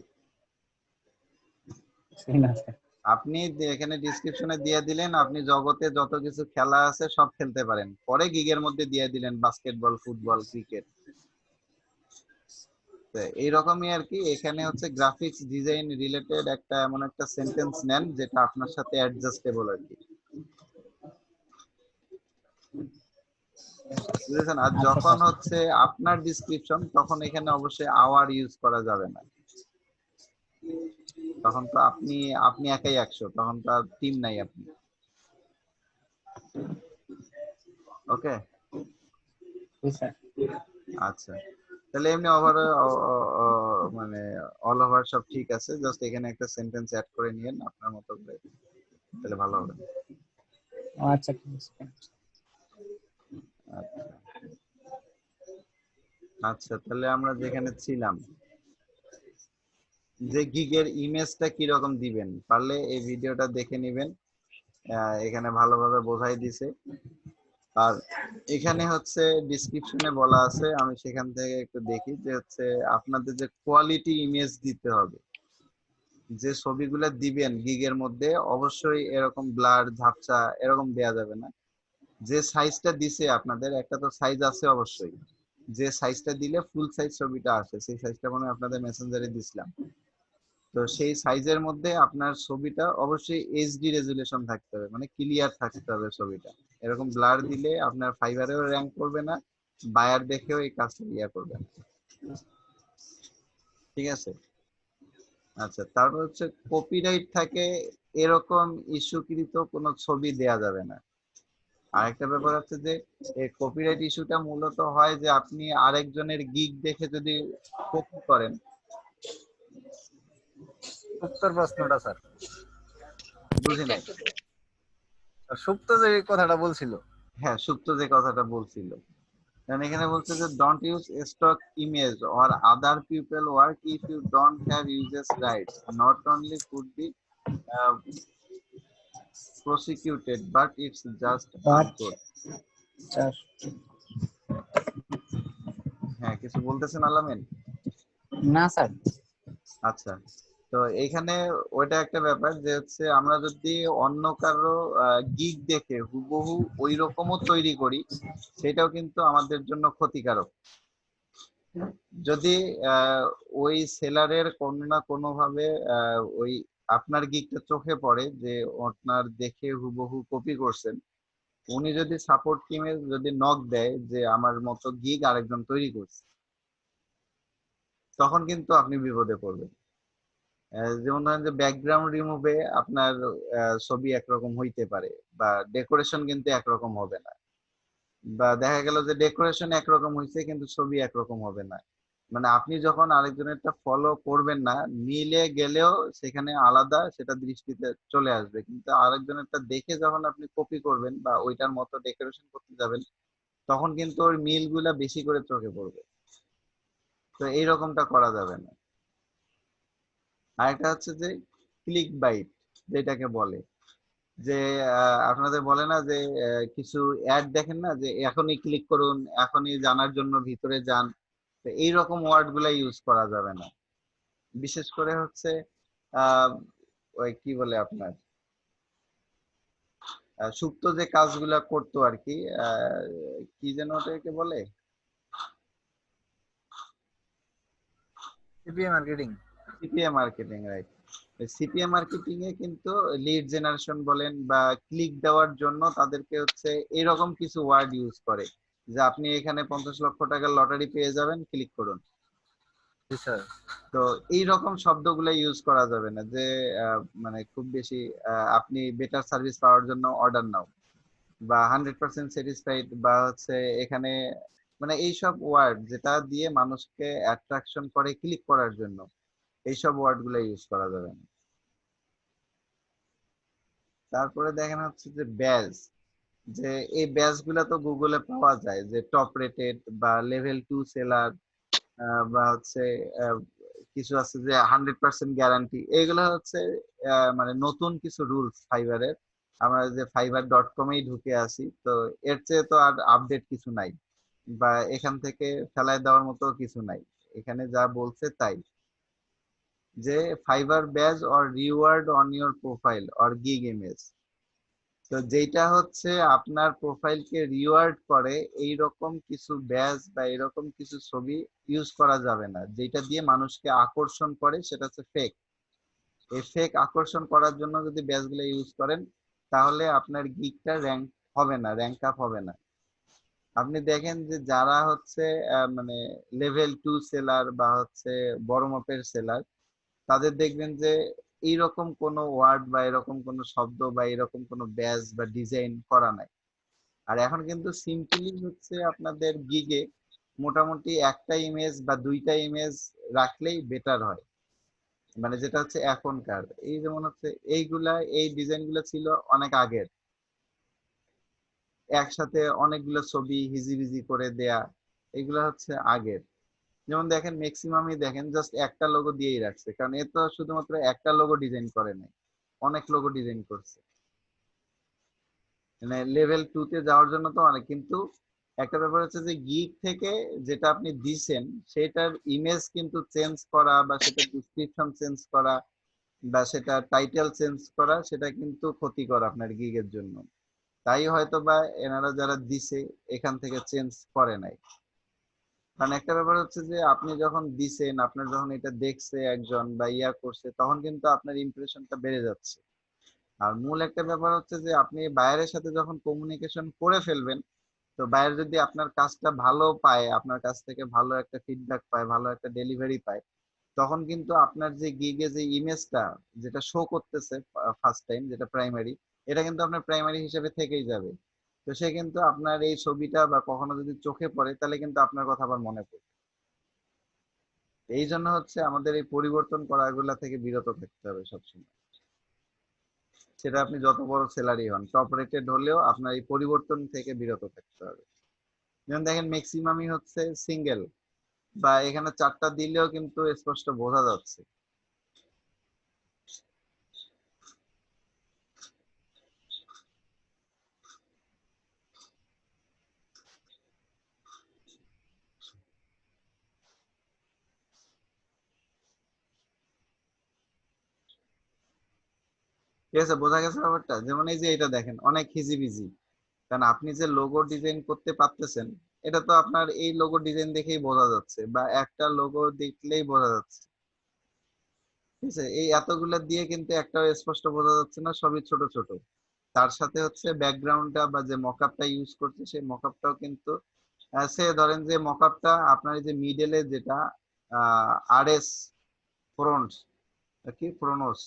না স্যার। আপনি এখানে ডিসক্রিপশনে দিয়ে দিলেন আপনি জগতে যত কিছু খেলা আছে সব খেলতে পারেন, পরে গিগের মধ্যে দিয়ে দিলেন বাস্কেটবল, ফুটবল, ক্রিকেট। এইরকমই আর কি। এখানে হচ্ছে গ্রাফিক্স ডিজাইন রিলেটেড একটা এমন একটা সেন্টেন্স নেন যেটা আপনার সাথে অ্যাডজাস্টেবল আর কি, বুঝেছেন? আর আচ্ছা যখন স্যার। হচ্ছে আপনার ডিসক্রিপশন, তখন এখানে অবশ্যই আওয়ার ইউজ করা যাবে না। তখন তো আপনি আপনি একাই 100, তখন তো আর টিম নাই আপনি। ওকে, জি স্যার। আচ্ছা। তাহলে এমনি ওভার মানে অল ওভার সব ঠিক আছে, জাস্ট এখানে একটা সেন্টেন্স অ্যাড করে নিয়েন আপনার মতো করে, তাহলে ভালো হবে। ও আচ্ছা, ঠিক আছে। আচ্ছা, আচ্ছা, তাহলে আমরা যেখানে ছিলাম, যে গিগের ইমেজটা কি রকম দিবেন, পারলে এই ভিডিওটা দেখে নেবেন, এখানে ভালোভাবে বোঝাই দিছে। আর এখানে হচ্ছে ডিসক্রিপশনে বলা আছে, আমি সেখান থেকে একটু দেখি যে হচ্ছে আপনাদের যে কোয়ালিটি ইমেজ দিতে হবে, যে ছবিগুলো দিবেন গিগের মধ্যে অবশ্যই এরকম ব্লার ঝাপসা এরকম দেয়া যাবে না। যে সাইজটা দিছে আপনাদের, একটা তো সাইজ আছে অবশ্যই, যে সাইজটা দিলে ফুল সাইজ ছবিটা আসে, সেই সাইজটা মনে হয় আপনাদের মেসেঞ্জারে দিছিলাম। তো সেই সাইজের মধ্যে আপনার ছবিটা অবশ্যই এইচডি রেজুলেশন থাকতে হবে, মানে ক্লিয়ার থাকতে হবে ছবিটা। এরকম ব্লার দিলে আপনার ফাইবারেও র্যাঙ্ক করবে না, বায়ার দেখেও এই কাজটা করবে না। ঠিক আছে? আচ্ছা, তারপর হচ্ছে কপিরাইট থাকে এরকম ইস্যুকৃত কোনো ছবি দেয়া যাবে না। আরেকটা ব্যাপার হচ্ছে যে এই কপিরাইট ইস্যুটা মূলত হয় যে আপনি আরেকজনের গিগ দেখে যদি কপি করেন। উত্তর প্রশ্নটা স্যার, বুঝি একটু নাই। একটু সুপ্ত যে কথাটা বলছিল। হ্যাঁ, সুপ্ত যে কথাটা বলছিল, কারণ এখানে বলছে যে don't use stock image or other people work if you don't have uses rights, not only could be prosecuted but it's just but ungood. Sir, হ্যাঁ, কিছু বলতেছেন আলামিন? না স্যার। আচ্ছা, তো এখানে ওইটা একটা ব্যাপার যে হচ্ছে আমরা যদি অন্য কারো গিগ দেখে হুবহু ওই রকমও তৈরি করি, সেটাও কিন্তু আমাদের জন্য ক্ষতিকারক। যদি ওই সেলারের কোনো না কোনো ভাবে ওই আপনার গিগটা চোখে পড়ে যে আপনার দেখে হুবহু কপি করছেন, উনি যদি সাপোর্ট টিমে যদি নক দেয় যে আমার মতো গিগ আরেকজন তৈরি করছে, তখন কিন্তু আপনি বিপদে পড়বেন। যেমন ধরেন যে ব্যাকগ্রাউন্ড রিমুভে আপনার ছবি একরকম হইতে পারে, বা ডেকোরেশন কিন্তু একরকম হবে না, বা দেখা গেল যে ডেকোরেশন একরকম হয়েছে কিন্তু ছবি একরকম হবে না। মানে আপনি যখন আরেকজনেরটা ফলো করবেন না, মিলে গেলেও সেখানে আলাদা সেটা দৃষ্টিতে চলে আসবে, কিন্তু আরেকজনেরটা দেখে যখন আপনি কপি করবেন বা ওইটার মতো ডেকোরেশন করতে যাবেন, তখন কিন্তু ওর মিলগুলা বেশি করে চোখে পড়বে। তো এইরকমটা করা যাবে না। আরেকটা হচ্ছে যে ক্লিক বাইট যেটাকে বলে, যে আপনাদের বলে না যে কিছু অ্যাড দেখেন না যে এখনই ক্লিক করুন, এখনই জানার জন্য ভিতরে যান। তো এইরকম ওয়ার্ড গুলা ইউজ করা যাবে না। বিশেষ করে হচ্ছে আহ ওই কি বলে আপনার সুপ্ত যে কাজগুলা করতো আর কি, কি যেন ওটাকে বলে, CPA marketing. CPA marketing, right. CPA marketing এ কিন্তু লিড জেনারেশন বলেন বা ক্লিক দেওয়ার জন্য তাদেরকে হচ্ছে এরকম কিছু ওয়ার্ড ইউজ করে, যে আপনি এখানে 50 লক্ষ টাকার লটারি পেয়ে যাবেন, ক্লিক করুন। জি স্যার। তো এইরকম শব্দগুলো ইউজ করা যাবে না যে মানে খুব বেশি আপনি বেটার সার্ভিস পাওয়ার জন্য অর্ডার নাও, বা 100% স্যাটিসফাইড, বা হচ্ছে এখানে মানে এইসব ওয়ার্ড যেটা দিয়ে মানুষকে অ্যাট্রাকশন করে ক্লিক করার জন্য, এইসব ওয়ার্ড গুলো ইউজ করা যাবে না। তারপরে দেখেন হচ্ছে যে ব্যাজ, যে এই ব্যাজ গুলা তো গুগলে পাওয়া যায়, যে টপ রেটেড বা লেভেল 2 সেলার, বা হচ্ছে আহ, কিছু আছে যে 100% গ্যারান্টি। এইগুলো হচ্ছে মানে নতুন কিছু রুলস ফাইবারের। আমরা যে fiverr.com-এই ঢুকে আসি, তো এর চেয়ে তো আর আপডেট কিছু নাই, বা এখান থেকে ফেলায় দেওয়ার মতো কিছু নাই। এখানে যা বলছে তাই, যে fibre badge or reward on your profile or gig image. তো যেটা হচ্ছে আপনার প্রোফাইলকে রিওয়ার্ড করে এই রকম কিছু ব্যাজ বা এরকম কিছু ছবি ইউজ করা যাবে না, যেটা দিয়ে মানুষকে আকর্ষণ করে, সেটা হচ্ছে ফেক। এই ফেক আকর্ষণ করার জন্য যদি ব্যাজগুলো ইউজ করেন, তাহলে আপনার গিগটা র্যাঙ্ক হবে না, র্যাঙ্ক আপ হবে না। আপনি দেখেন যে যারা হচ্ছে মানে লেভেল 2 সেলার বা হচ্ছে বড় মাপের সেলার, তাদের দেখবেন যে এইরকম কোনো ওয়ার্ড বা এরকম কোনো শব্দ বা এরকম কোনো ব্যাজ বা ডিজাইন করা নাই। আর এখন কিন্তু সিম্পলি হচ্ছে আপনাদের গিগে মোটামুটি একটা ইমেজ বা দুইটা ইমেজ রাখলেই বেটার হয়। মানে যেটা হচ্ছে এখনকার, এই যেমন হচ্ছে এইগুলা, এই ডিজাইন গুলা ছিল অনেক আগের, একসাথে অনেকগুলো ছবি হিজিবিজি করে দেয়া, এগুলা হচ্ছে আগের। যেমন দেখেন ম্যাক্সিমামই দেখেন জাস্ট একটা লোগো দিয়েই রাখছে, কারণ এ তো শুধুমাত্র একটা লোগো ডিজাইন করে নাই, অনেক লোগো ডিজাইন করছে। মানে লেভেল 2 তে যাওয়ার জন্য তো অনেক, কিন্তু একটা ব্যাপার হচ্ছে যে গিগ থেকে যেটা আপনি দিছেন সেটার ইমেজ কিন্তু চেঞ্জ করা, বা সেটা ডিসক্রিপশন চেঞ্জ করা, বা সেটা টাইটেল চেঞ্জ করা, সেটা কিন্তু ক্ষতিকর আপনার গিগের জন্য। তাই হয়তো বা এনারা যারা দিছে এখান থেকে চেঞ্জ করে নাই। কারণ একটা ব্যাপার হচ্ছে যে আপনি যখন দিছেন, আপনার যখন এটা দেখছে একজন বা ইয়া করছে, তখন কিন্তু আপনার ইমপ্রেশনটা বেড়ে যাচ্ছে। আর মূল একটা ব্যাপার হচ্ছে যে আপনি বাইরের সাথে যখন কমিউনিকেশন করে ফেলবেন, তো বাইরে যদি আপনার কাজটা ভালো পায়, আপনার কাছ থেকে ভালো একটা ফিডব্যাক পায়, ভালো একটা ডেলিভারি পায়, তখন কিন্তু আপনার যে গিগে যে ইমেজটা যেটা শো করতেছে ফার্স্ট টাইম, যেটা প্রাইমারি, এটা কিন্তু আপনার প্রাইমারি হিসেবে থেকেই যাবে। তো সে কিন্তু আপনার এই ছবিটা বা কখনো যদি চোখে পড়ে, তাহলে কিন্তু আপনার কথা আবার মনে পড়ে। এই জন্য হচ্ছে আমাদের এই পরিবর্তন করাগুলা থেকে বিরত থাকতে হবে সবসময়। সেটা আপনি যত বড় স্যালারি হন, টপ রেটেড হলেও আপনার এই পরিবর্তন থেকে বিরত থাকতে হবে। যেমন দেখেন ম্যাক্সিমামই হচ্ছে সিঙ্গেল, বা এখানে 4টা দিলেও কিন্তু স্পষ্ট বোঝা যাচ্ছে। ঠিক আছে, বোঝা গেছে ব্যাপারটা? যেমন এই যে এটা দেখেন অনেক হিজিবিজি, কারণ আপনি যে লোগো ডিজাইন করতে পারতেছেন, এটা তো আপনার এই লোগো ডিজাইন দেখেই বোঝা যাচ্ছে, বা একটা লোগো দেখলেই বোঝা যাচ্ছে। ঠিক আছে, এই এতগুলা দিয়ে কিন্তু একটাও স্পষ্ট বোঝা যাচ্ছে না, সবই ছোট ছোট। তার সাথে হচ্ছে ব্যাকগ্রাউন্ডটা বা যে মকআপটা ইউজ করছে সেই মকআপটাও কিন্তু সে ধরেন যে মকআপটা আপনার এই যে মিডলে যেটা আরএস ফ্রন্ট কি ফ্রোনোস,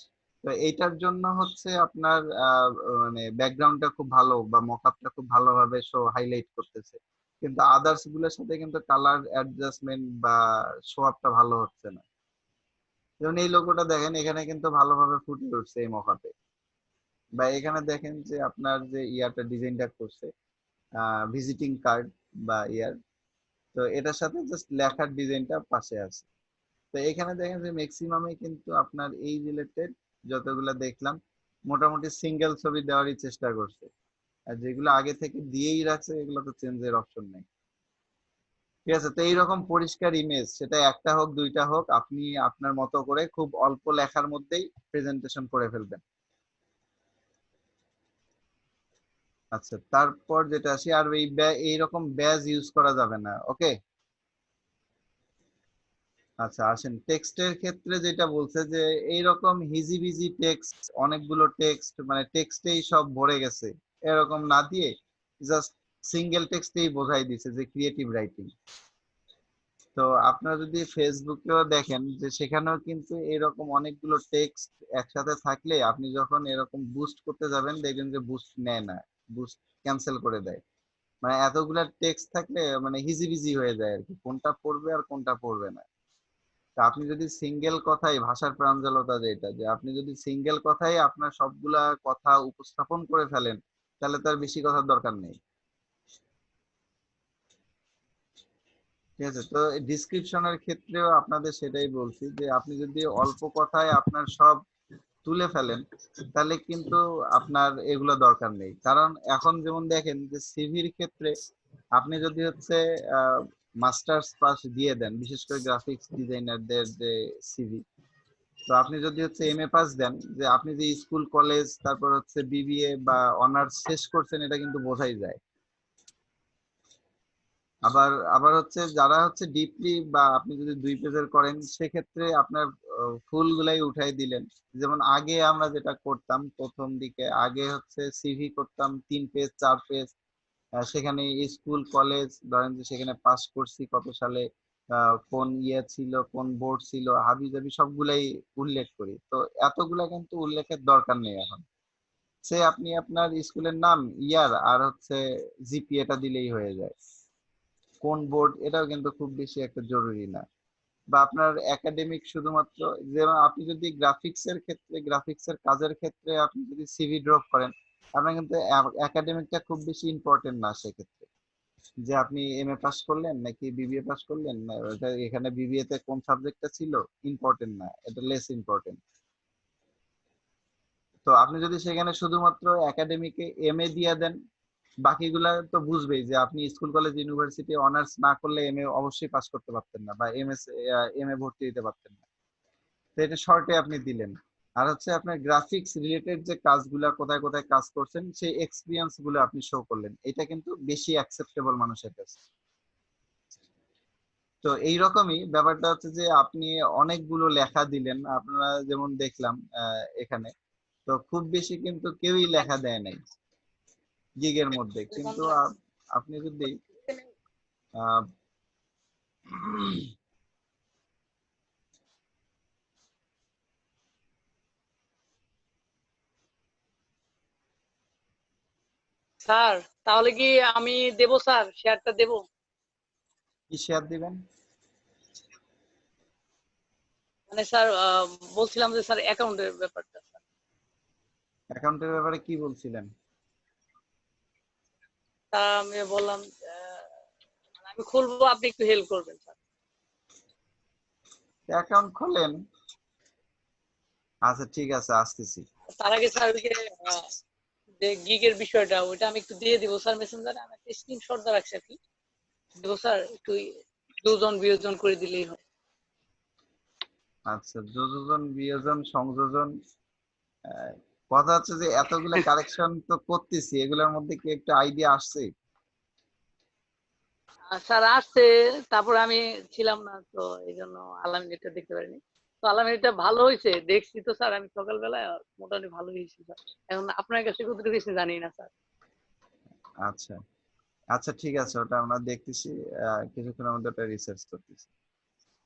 তো এইটার জন্য হচ্ছে আপনার মানে ব্যাকগ্রাউন্ডটা খুব ভালো বা মকআপটা খুব ভালোভাবে শো হাইলাইট করতেছে, কিন্তু আদার্স গুলোর সাথে কিন্তু কালার অ্যাডজাস্টমেন্ট বা শো আপটা ভালো হচ্ছে না। যেমন এই লোগোটা দেখেন, এখানে কিন্তু ভালোভাবে ফুটে উঠছে এই মকআপে, বা এখানে দেখেন যে আপনার যে ইয়ারটা ডিজাইনটা করছে ভিজিটিং কার্ড বা ইয়ার, তো এটার সাথে জাস্ট লেখার ডিজাইনটা পাশে আছে। তো এখানে দেখেন যে ম্যাক্সিমামে কিন্তু আপনার এই রিলেটেড যতগুলো দেখলাম মোটামুটি সিঙ্গেল ছবি দেওয়ারই চেষ্টা করছে, আর যেগুলো আগে থেকে দিয়েই রাখছে এগুলো তো চেঞ্জের অপশন নেই। ঠিক আছে, তো এইরকম পরিষ্কার ইমেজ, সেটা একটা হোক দুইটা হোক, আপনি আপনার মতো করে খুব অল্প লেখার মধ্যেই প্রেজেন্টেশন করে ফেলবেন। আচ্ছা, তারপর যেটা আসি, আর এইরকম ব্যাজ ইউজ করা যাবে না। ওকে, আচ্ছা আসেন টেক্সটের ক্ষেত্রে যেটা বলছে যে এইরকম হিজিবিজি টেক্সট, অনেকগুলো টেক্সট মানে টেক্সটেই সব ভরে গেছে, এরকম না দিয়ে জাস্ট সিঙ্গেল টেক্সটেই বোঝাই দিছে যে ক্রিয়েটিভ রাইটিং। তো আপনারা যদি ফেসবুকেও দেখেন যে সেখানেও কিন্তু এরকম অনেকগুলো টেক্সট একসাথে থাকলে আপনি যখন এরকম বুস্ট করতে যাবেন দেখবেন যে বুস্ট নেয় না, বুস্ট ক্যান্সেল করে দেয়। মানে এতগুলা টেক্সট থাকলে মানে হিজিবিজি হয়ে যায় আর কি, কোনটা পড়বে আর কোনটা পড়বে না। তা আপনি যদি সিঙ্গেল কথাই, ভাষার প্রাঞ্জলতা যেটা, যে আপনি যদি সিঙ্গেল কথাই আপনার সবগুলা কথা উপস্থাপন করে ফেলেন, তাহলে তার বেশি কথার দরকার নেই। ঠিক আছে, তো ডিসক্রিপশনের ক্ষেত্রেও আপনাদের সেটাই বলছি যে আপনি যদি অল্প কথায় আপনার সব তুলে ফেলেন তাহলে কিন্তু আপনার এগুলো দরকার নেই। কারণ এখন যেমন দেখেন যে সিভির ক্ষেত্রে আপনি যদি হচ্ছে মাস্টার্স পাস দিয়ে দেন, বিশেষ করে গ্রাফিক্স ডিজাইনারদের যে সিভি, তো আপনি যদি হচ্ছে এমএ পাস দেন, যে আপনি যে স্কুল কলেজ তারপর হচ্ছে বিবিএ বা অনার্স শেষ করছেন এটা কিন্তু বোঝাই যায়। আবার আবার হচ্ছে যারা হচ্ছে ডিপলি বা আপনি যদি 2 পেজের করেন সেক্ষেত্রে আপনার ফুল গুলাই উঠাই দিলেন। যেমন আগে আমরা যেটা করতাম প্রথম দিকে, আগে হচ্ছে সিভি করতাম 3 পেজ 4 পেজ, সেখানে স্কুল কলেজ ধরেন যে সেখানে পাস করছি কত সালে, কোন ইয়ে ছিল, কোন বোর্ড ছিল, হাবি জাবি সবগুলাই উল্লেখ করি। তো এতগুলা কিন্তু উল্লেখের দরকার নেই এখন। সে আপনি আপনার স্কুলের নাম, ইয়ার আর হচ্ছে জিপিএটা দিলেই হয়ে যায়। কোন বোর্ড এটাও কিন্তু খুব বেশি একটা জরুরি না। বা আপনার একাডেমিক শুধুমাত্র, যেমন আপনি যদি গ্রাফিক্সের ক্ষেত্রে, গ্রাফিক্সের কাজের ক্ষেত্রে আপনি যদি সিভি ড্রপ করেন, আপনার কিন্তু একাডেমিকটা খুব বেশি ইম্পর্টেন্ট না সেক্ষেত্রে, যে আপনি এমএ পাস করলেন নাকি বিবিএ পাস করলেন, এখানে বিবিএ তে কোন সাবজেক্টটা ছিল, ইম্পর্টেন্ট না, এটা লেস ইম্পর্টেন্ট। তো আপনি যদি সেখানে শুধুমাত্র একাডেমিকে এমএ দিয়ে দেন, বাকিগুলা তো বুঝবেই যে আপনি স্কুল কলেজ ইউনিভার্সিটি অনার্স না করলে এমএ অবশ্যই পাস করতে পারতেন না, বা এমএ ভর্তি দিতে পারতেন না। তো এটা শর্টে আপনি দিলেন। আর হচ্ছে আপনার গ্রাফিক্স রিলেটেড যে কাজগুলা, কোথায় কোথায় কাজ করছেন সেই এক্সপিরিয়েন্স গুলো আপনি শো করলেন, এটা কিন্তু বেশি অ্যাকসেপ্টেবল মানুষের কাছে। তো এইরকমই ব্যাপারটা হচ্ছে যে আপনি অনেকগুলো লেখা দিলেন, আপনারা যেমন দেখলাম এখানে, তো খুব বেশি কিন্তু কেউই লেখা দেয় নাই গিগের মধ্যে, কিন্তু আপনি যদি আহ, স্যার তাহলে কি আমি দেব স্যার, শেয়ারটা দেব? কি শেয়ার দিবেন? মানে স্যার বলছিলাম যে স্যার অ্যাকাউন্টের ব্যাপারটা স্যার। অ্যাকাউন্টের ব্যাপারে কি বলছিলেন? স্যার আমি বললাম মানে আমি খুলবো, আপনি একটু হেল্প করবেন স্যার। অ্যাকাউন্ট খোলেন। আচ্ছা ঠিক আছে, আসতেছি। তার আগে স্যার ওই যে গিগের বিষয়টা ওইটা আমি একটু দিয়ে দিব স্যার মেসেঞ্জারে, আমি একটা স্ক্রিনশট দিয়ে রাখছি আর কি। দেবো স্যার, একটু যোজন বিয়োজন করে দিলেই হয়। আচ্ছা, যোজন বিয়োজন সংযোজন কথা হচ্ছে যে এতগুলা কালেকশন তো করতেছি, এগুলোর মধ্যে কি একটু আইডিয়া আসছে? স্যার আসছে, তারপর আমি ছিলাম না তো এই জন্য আলামিনেরটা দেখতে পারিনি। তো আলামিনেরটা ভালো হয়েছে দেখছি তো স্যার, আমি সকালবেলায় মোটামুটি ভালো হয়েছে স্যার। এখন আপনার কাছে কতটুকু হয়েছে জানি না স্যার। আচ্ছা আচ্ছা, ঠিক আছে, ওটা আমরা দেখতেছি। কিছুক্ষণের মধ্যে ওটা রিসার্চ করতেছি।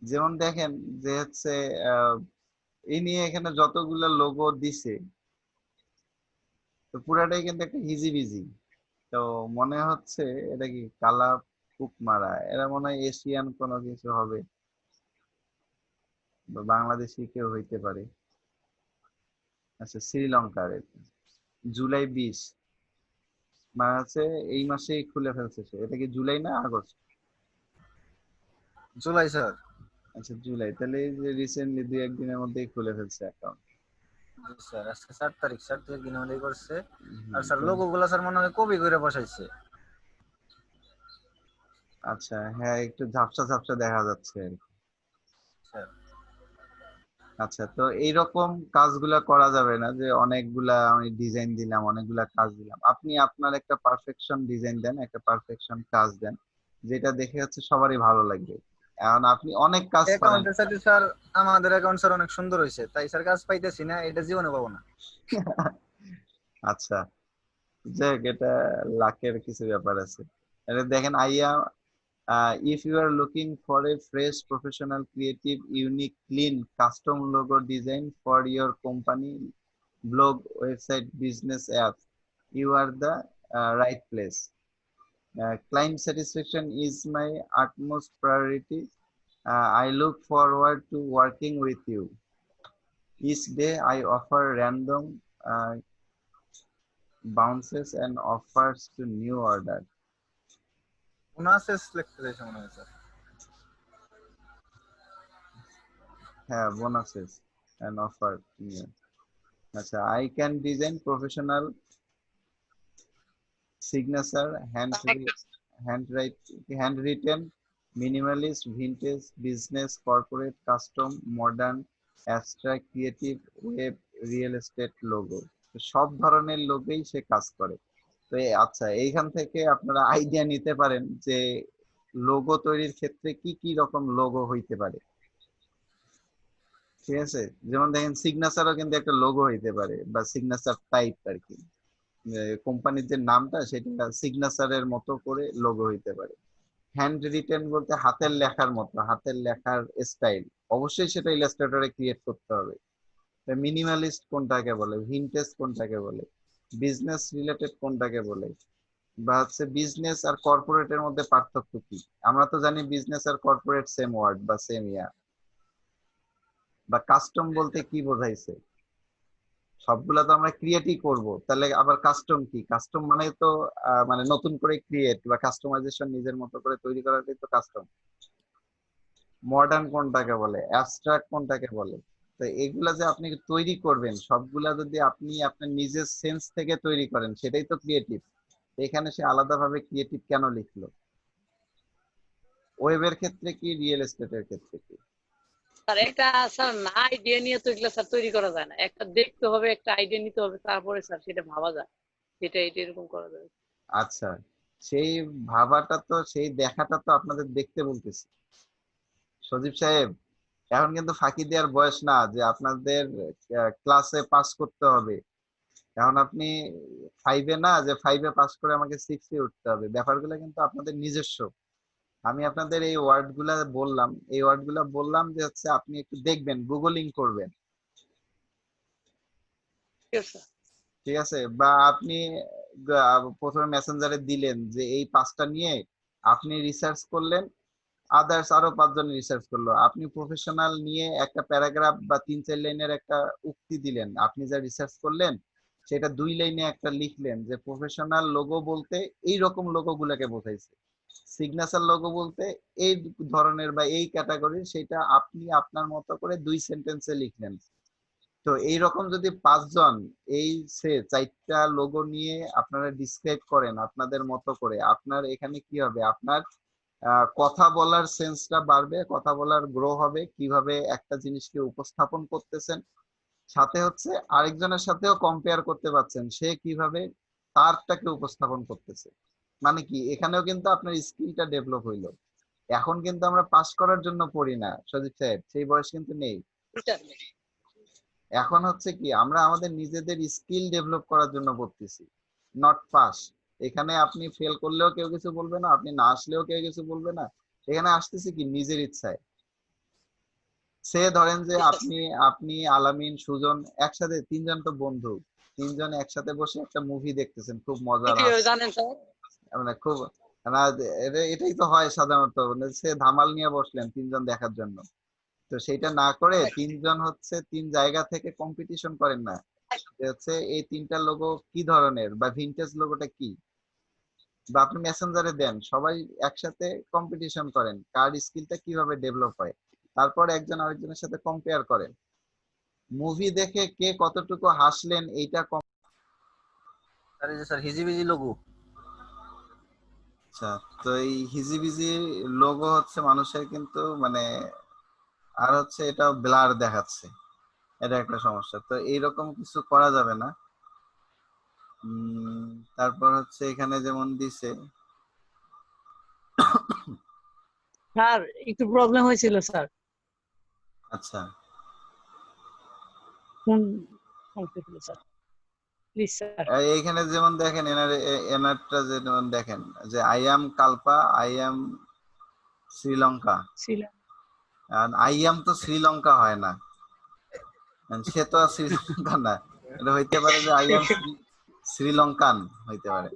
যেমন দেখেন যে হচ্ছে আহ, এই নিয়ে এখানে যতগুলা লোগো দিছে, তো পুরাটাই কিন্তু একটা হিজিবিজি। তো মনে হচ্ছে এটা কি কালা কুক মারা, এরা মনে হয় এশিয়ান কোনো কিছু হবে, বা বাংলাদেশি কেউ হইতে পারে। আচ্ছা, শ্রীলঙ্কার এটা। জুলাই 20, মানে হচ্ছে এই মাসেই খুলে ফেলছে সে। এটা কি জুলাই না আগস্ট? জুলাই স্যার। আচ্ছা জুলাই, তাহলে এই যে রিসেন্টলি 2-1 দিনের মধ্যেই খুলে ফেলছে অ্যাকাউন্ট। জি স্যার, আজকে 4 তারিখ, 4 তারিখ দিনে মধ্যেই করছে। আর স্যার লোগো গুলা স্যার মনে হয় কপি করে বসাইছে। আচ্ছা হ্যাঁ, একটু ঝাপসা ঝাপসা দেখা যাচ্ছে আর কি। স্যার আচ্ছা, তো এইরকম কাজগুলা করা যাবে না যে অনেকগুলা আমি ডিজাইন দিলাম, অনেকগুলা কাজ দিলাম। আপনি আপনার একটা পারফেকশন ডিজাইন দেন, একটা পারফেকশন কাজ দেন, যেটা দেখে হচ্ছে সবারই ভালো লাগবে। এখন আপনি অনেক কাজ করেন। অ্যাকাউন্টের সাথে স্যার, আমাদের অ্যাকাউন্ট স্যার অনেক সুন্দর হয়েছে, তাই স্যার কাজ পাইতেছি না, এটা জীবনে পাবো না। আচ্ছা, যাক, এটা লাকের কিছু ব্যাপার আছে। এটা দেখেন আইয়া, if you are looking for a fresh, professional, creative, unique, clean, custom logo design for your company, blog, website, business app, you are the right place. Client satisfaction is my utmost priority. I look forward to working with you. Each day I offer random bounces and offers to new order. Bonuses লিখতে চাইছে মনে হয় sir. হ্যাঁ, bonuses and offer to new. আচ্ছা, I can design professional signature, handwritten, minimalist, vintage, business, corporate, custom, modern, abstract, creative, web, real estate logo। তো সব ধরনের লোগোই সে কাজ করে। তো আচ্ছা, এইখান থেকে আপনারা আইডিয়া নিতে পারেন যে লোগো তৈরির ক্ষেত্রে কি কি রকম লোগো হইতে পারে। ঠিক আছে, যেমন দেখেন সিগনেচারও কিন্তু একটা লোগো হইতে পারে, বা সিগনেচার টাইপ আর কি। কোম্পানির যে নামটা সেটা সিগনেচারের মতো করে লোগো হইতে পারে। হ্যান্ড রিটেন বলতে হাতের লেখার মতো, হাতের লেখার স্টাইল, অবশ্যই সেটা ইলাস্ট্রেটরে ক্রিয়েট করতে হবে। মিনিমালিস্ট কোনটাকে বলে, ভিনটেজ কোনটাকে বলে, বিজনেস রিলেটেড কোনটাকে বলে, বা হচ্ছে বিজনেস আর কর্পোরেটের মধ্যে পার্থক্য কি। আমরা তো জানি বিজনেস আর কর্পোরেট সেম ওয়ার্ড বা সেম ইয়া। বা কাস্টম বলতে কি বোঝাইছে, সবগুলা তো আমরা ক্রিয়েটই করব, তাহলে আবার কাস্টম কি? কাস্টম মানে তো মানে নতুন করে ক্রিয়েট বা কাস্টমাইজেশন নিজের মতো করে তৈরি করাটাই তো কাস্টম। মডার্ন কোনটাকে বলে, অ্যাবস্ট্রাক্ট কোনটাকে বলে। তো এগুলা যে আপনি তৈরি করবেন, সবগুলা যদি আপনি আপনার নিজের সেন্স থেকে তৈরি করেন, সেটাই তো ক্রিয়েটিভ। এখানে সে আলাদাভাবে ক্রিয়েটিভ কেন লিখলো? ওয়েবের ক্ষেত্রে কি, রিয়েল এস্টেটের ক্ষেত্রে কি? স্যার একটা, স্যার না আইডিয়া নিয়ে তো এগুলো স্যার তৈরি করা যায় না, একটা দেখতে হবে, একটা আইডিয়া নিতে হবে, তারপরে স্যার সেটা ভাবা যায়, এটা এরকম করা যায়। আচ্ছা, সেই ভাবাটা তো, সেই দেখাটা তো আপনাদের দেখতে বলতেছি সজীব সাহেব। এখন কিন্তু ফাঁকি দেওয়ার বয়স না যে আপনাদের ক্লাসে পাস করতে হবে। এখন আপনি 5-এ না যে 5-এ পাস করে আমাকে 6-এ উঠতে হবে, ব্যাপারগুলো কিন্তু আপনাদের নিজস্ব। আমি আপনাদের এই ওয়ার্ডগুলা বললাম, এই ওয়ার্ডগুলা বললাম যে হচ্ছে আপনি একটু দেখবেন, গুগলিং করবেন। ঠিক আছে স্যার। ঠিক আছে, বা আপনি প্রথমে মেসেঞ্জারে দিলেন যে এই 5টা নিয়ে আপনি রিসার্চ করলেন, আদার্স আরো 5 জন রিসার্চ করলো, আপনি প্রফেশনাল নিয়ে একটা প্যারাগ্রাফ বা 3-4 লাইনের একটা উক্তি দিলেন, আপনি যা রিসার্চ করলেন সেটা 2 লাইনে একটা লিখলেন যে প্রফেশনাল লোগো বলতে এই রকম লোগো গুলাকে বোঝাইছে, সিগনেচার লোগো বলতে এই ধরনের বা এই ক্যাটাগরির, সেটা আপনি আপনার মতো করে 2 সেন্টেন্সে লিখলেন। তো এইরকম যদি 5 জন এই সে 4টা লোগো নিয়ে আপনারা ডিসক্রাইব করেন আপনাদের মতো করে, আপনার এখানে কি হবে, আপনার কথা বলার সেন্সটা বাড়বে, কথা বলার গ্রো হবে, কিভাবে একটা জিনিসকে উপস্থাপন করতেছেন সাথে হচ্ছে আরেকজনের সাথেও কম্পেয়ার করতে পারছেন সে কিভাবে তারটাকে উপস্থাপন করতেছে। মানে কি এখানেও কিন্তু আপনার স্কিলটা ডেভেলপ হইলো। এখন কিন্তু আমরা পাস করার জন্য পড়ি না সজীব সাহেব, সেই বয়স কিন্তু নেই। এখন হচ্ছে কি আমরা আমাদের নিজেদের স্কিল ডেভেলপ করার জন্য পড়তেছি, নট পাস। এখানে আপনি ফেল করলেও কেউ কিছু বলবে না, আপনি না আসলেও কেউ কিছু বলবে না। এখানে আসতেছি কি নিজের ইচ্ছায়। সে ধরেন যে আপনি আপনি আলামিন সুজন একসাথে, তিনজন তো বন্ধু, তিনজন একসাথে বসে একটা মুভি দেখতেছেন, খুব মজার কিভাবে জানেন স্যার? মানে খুব না, এটাই তো হয় সাধারণত, মানে সে ধামাল নিয়ে বসলেন তিনজন দেখার জন্য। তো সেটা না করে তিনজন হচ্ছে তিন জায়গা থেকে কম্পিটিশন করেন না, যে হচ্ছে এই তিনটা লোগো কি ধরনের বা ভিনটেজ লোগোটা কি, বা আপনি মেসেঞ্জারে দেন, সবাই একসাথে কম্পিটিশন করেন কার স্কিলটা কিভাবে ডেভেলপ হয়, তারপর একজন আরেকজনের সাথে কম্পেয়ার করেন। মুভি দেখে কে কতটুকু হাসলেন এইটা স্যার এই যে স্যার হিজিবিজি লোগো। আচ্ছা, তো এই হিজিবিজি লোগো হচ্ছে মানুষের কিন্তু মানে আর হচ্ছে এটা ব্লার দেখাচ্ছে, এটা একটা সমস্যা। তো এইরকম কিছু করা যাবে না। তারপর হচ্ছে এখানে যেমন দিছে, স্যার একটু প্রবলেম হয়েছিল স্যার। আচ্ছা কোন সমস্যা ছিল স্যার? Please sir. এইখানে যেমন দেখেন এনারটা যেমন দেখেন যে I am Kalpa, I am Sri, ছিল। আর আই অ্যাম তো শ্রীলঙ্কা হয় না, সে তো আর শ্রীলঙ্কা না, এটা হইতে পারে যে আই অ্যাম শ্রীলঙ্কান হইতে পারে।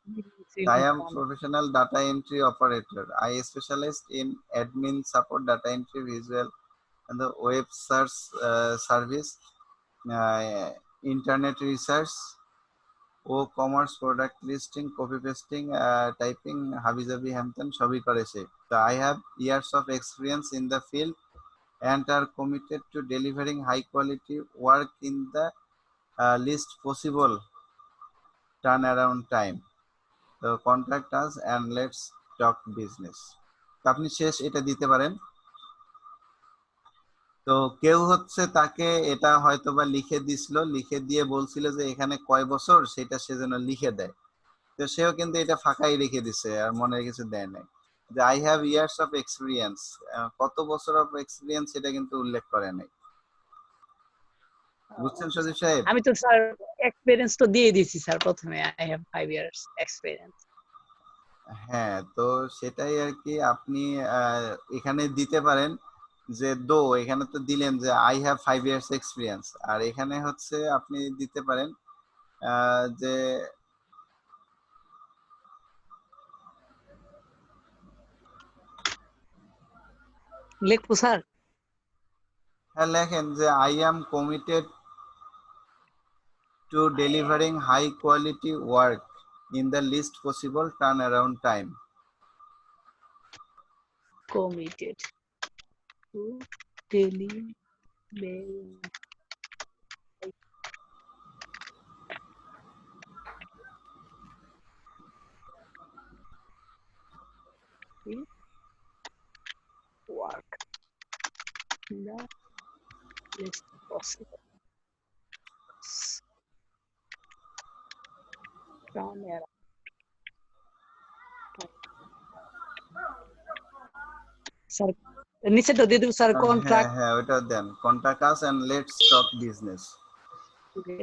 I am professional data entry operator. I specialize in admin support, data entry, visual, and the web search service, internet research, commerce, product listing, copy pasting, typing, habijabi hamtan সবই করেছে। So I have years of experience in the field and are committed to delivering high quality work in the least possible turnaround time. তো contact us and let's talk business. আপনি শেষ এটা দিতে পারেন। তো কেউ হচ্ছে তাকে এটা হয়তোবা লিখে দিছিল, লিখে দিয়ে বলছিল যে এখানে কয় বছর সেটা সে যেন লিখে দেয়। তো সেও কিন্তু এটা ফাঁকাই রেখে দিছে, আর মনে কিছু দেয় নাই। যে I have years of experience, কত বছর অফ এক্সপিরিয়েন্স সেটা কিন্তু উল্লেখ করে নাই। বুঝছেন সজীব সাহেব? আমি তো স্যার এক্সপেরিয়েন্স তো দিয়ে দিয়েছি স্যার প্রথমে, আই হ্যাভ 5 ইয়ার্স এক্সপেরিয়েন্স। হ্যাঁ, তো সেটাই আর কি আপনি এখানে দিতে পারেন যে এখানে তো দিলেন যে আই হ্যাভ 5 ইয়ার্স এক্সপিরিয়েন্স, আর এখানে হচ্ছে আপনি দিতে পারেন যে লিখবো স্যার? হ্যাঁ লেখেন যে I am committed to delivering high quality work in the least possible turnaround time. Committed to delivering work in the least possible turnaround time. Sir নিচে তো দিয়ে দেবো স্যার হ্যাঁ কন্ট্রাক্ট। হ্যাঁ ওইটা দেন, contact us and let's talk business.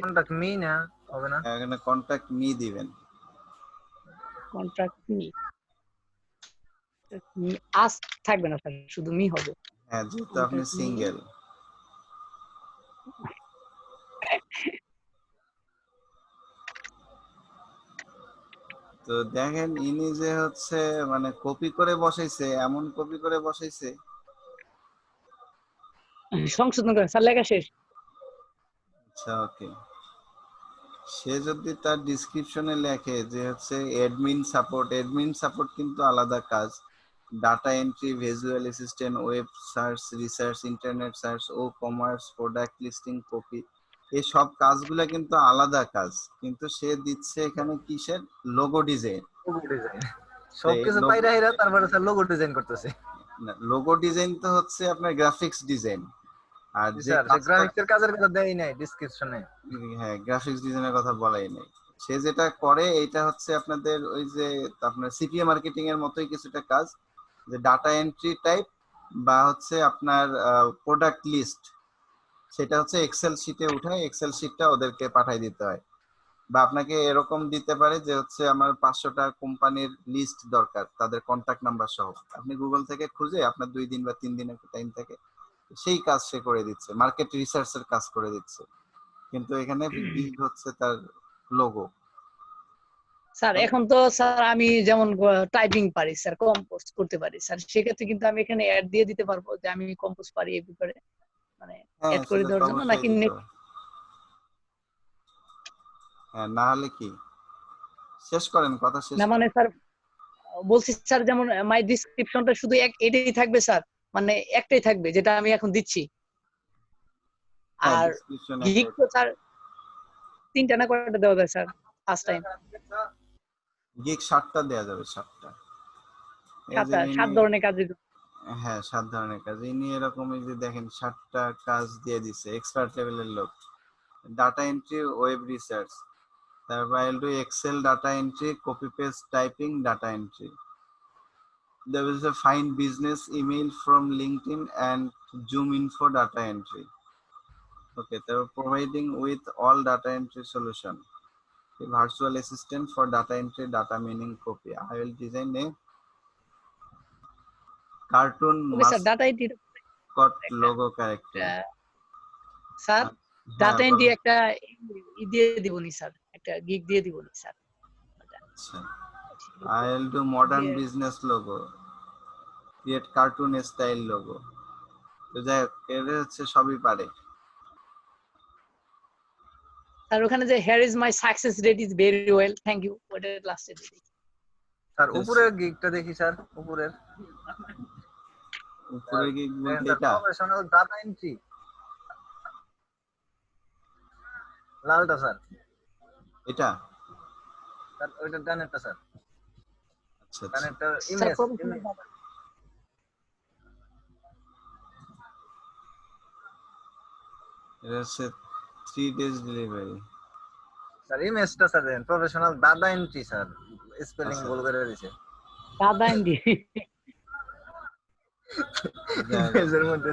Contact me না হবে না। এখানে কন্টাক্ট মি দিবেন। কন্ট্রাক্ট মি আস থাকবে না স্যার, শুধু মি হবে। হ্যাঁ, যেহেতু আপনি সিঙ্গেল। তো দেখেন ইনি যে হচ্ছে মানে কপি করে বসাইছে, এমন কপি করে বসাইছে। সংশোধন করেন স্যার, লেখা শেষ। আচ্ছা ওকে, সে যদি তার ডিসক্রিপশনে লেখে যে হচ্ছে অ্যাডমিন সাপোর্ট কিন্তু আলাদা কাজ, data entry, visual assistant, web search, research, internet search, commerce, product listing, copy, এই সব কাজগুলো কিন্তু আলাদা কাজ, কিন্তু সে দিচ্ছে এখানে কিসের লোগো ডিজাইন। লোগো ডিজাইন সবকিছু পাইরা হেরা, তারপরে স্যার লোগো ডিজাইন করতেছে। লোগো ডিজাইন তো হচ্ছে আপনার গ্রাফিক্স ডিজাইন, আর জি যে স্যার, সে কাজ গ্রাফিক্সের কাজের কথা দেই নাই ডেসক্রিপশনে। হ্যাঁ, গ্রাফিক্স ডিজাইনের কথা বলাই নাই। সে যেটা করে এটা হচ্ছে আপনাদের ওই যে আপনার সিপিএ মার্কেটিং এর মতোই কিছুটা কাজ, যে ডাটা এন্ট্রি টাইপ বা হচ্ছে আপনার প্রোডাক্ট লিস্ট, সেটা হচ্ছে এক্সেল শিটে উঠায়, এক্সেল শিটটা ওদেরকে পাঠিয়ে দিতে হয়। বা আপনাকে এরকম দিতে পারে যে হচ্ছে আমার 500টা কোম্পানির লিস্ট দরকার, তাদের কন্টাক্ট নাম্বার সহ। আপনি গুগল থেকে খুঁজে আপনার 2 দিন বা 3 দিনের টাইম থাকে, সেই কাজ সে করে দিচ্ছে, মার্কেট রিসার্চের কাজ করে দিচ্ছে। কিন্তু এখানে গিগ হচ্ছে তার লোগো। স্যার এখন তো স্যার আমি যেমন টাইপিং পারি স্যার, কম্পোজ করতে পারি স্যার, সেক্ষেত্রে কিন্তু আমি এখানে অ্যাড দিয়ে দিতে পারবো যে আমি কম্পোজ পারি এই ব্যাপারে, মানে হ্যাঁ, অ্যাড করে সেটা তো দেওয়ার জন্য, অবশ্যই নাকি দিতে হবে। হ্যাঁ, না হলে কি? শেষ করেন, কথা শেষ না মানে করেন। স্যার বলছি স্যার, যেমন মাই ডিসক্রিপশনটা শুধু এটাই থাকবে স্যার, মানে একটাই থাকবে যেটা আমি এখন দিচ্ছি। হ্যাঁ, আর ডিসক্রিপশন গিগ একটাই। তো স্যার 3টা না কয়টা দেওয়া যায় স্যার ফার্স্ট টাইম? গিগ 7টা দেয়া যাবে, 7টা। এই যে 7 ইনি, ধরনের কাজ দিতে। হ্যাঁ 7 ধরনের কাজ। ইনি এরকম এই যে দেখেন 7টা কাজ দিয়ে দিছে, এক্সপার্ট লেভেলের লোক। ডাটা এন্ট্রি, ওয়েব রিসার্চ, তারপর I will do Excel data entry, copy paste typing data entry. There is a find business email from LinkedIn and Zoom info data entry. Okay, they're providing with all data entry solution. A virtual assistant for data entry, data meaning copy. I will design a cartoon okay sir, data entry mascot একটা logo character. Sir, হ্যাঁ data entry বলেন। একটা দিয়ে দিবনি sir, একটা gig দিয়ে দিবনি sir. আচ্ছা, I will do modern দিয়ে- business logo, create cartoon style logo. তো যাই হোক, এর হচ্ছে সবই পারে। স্যার ওখানে যে here is my success rate is very well, thank you, ওটা লাস্টে দিই। স্যার Just উপরের গিগটা দেখি স্যার, উপরের। উপরে গিগ বলতে স্যার এটা? প্রফেশনাল ডাটা এন্ট্রি, লালটা স্যার। এটা? স্যার ওইটা ডানেরটা স্যার, আচ্ছা আচ্ছা। ডানেরটা স্যার ইমেজ। প্রফেশনাল এটা হচ্ছে 3 days ডেলিভারি। স্যার ইমেজটা স্যার দেন, professional data entry sir, spelling আচ্ছা ভুল আচ্ছা। করে দিয়েছে ডাটা এন্ট্রি। ইমেজের মধ্যে।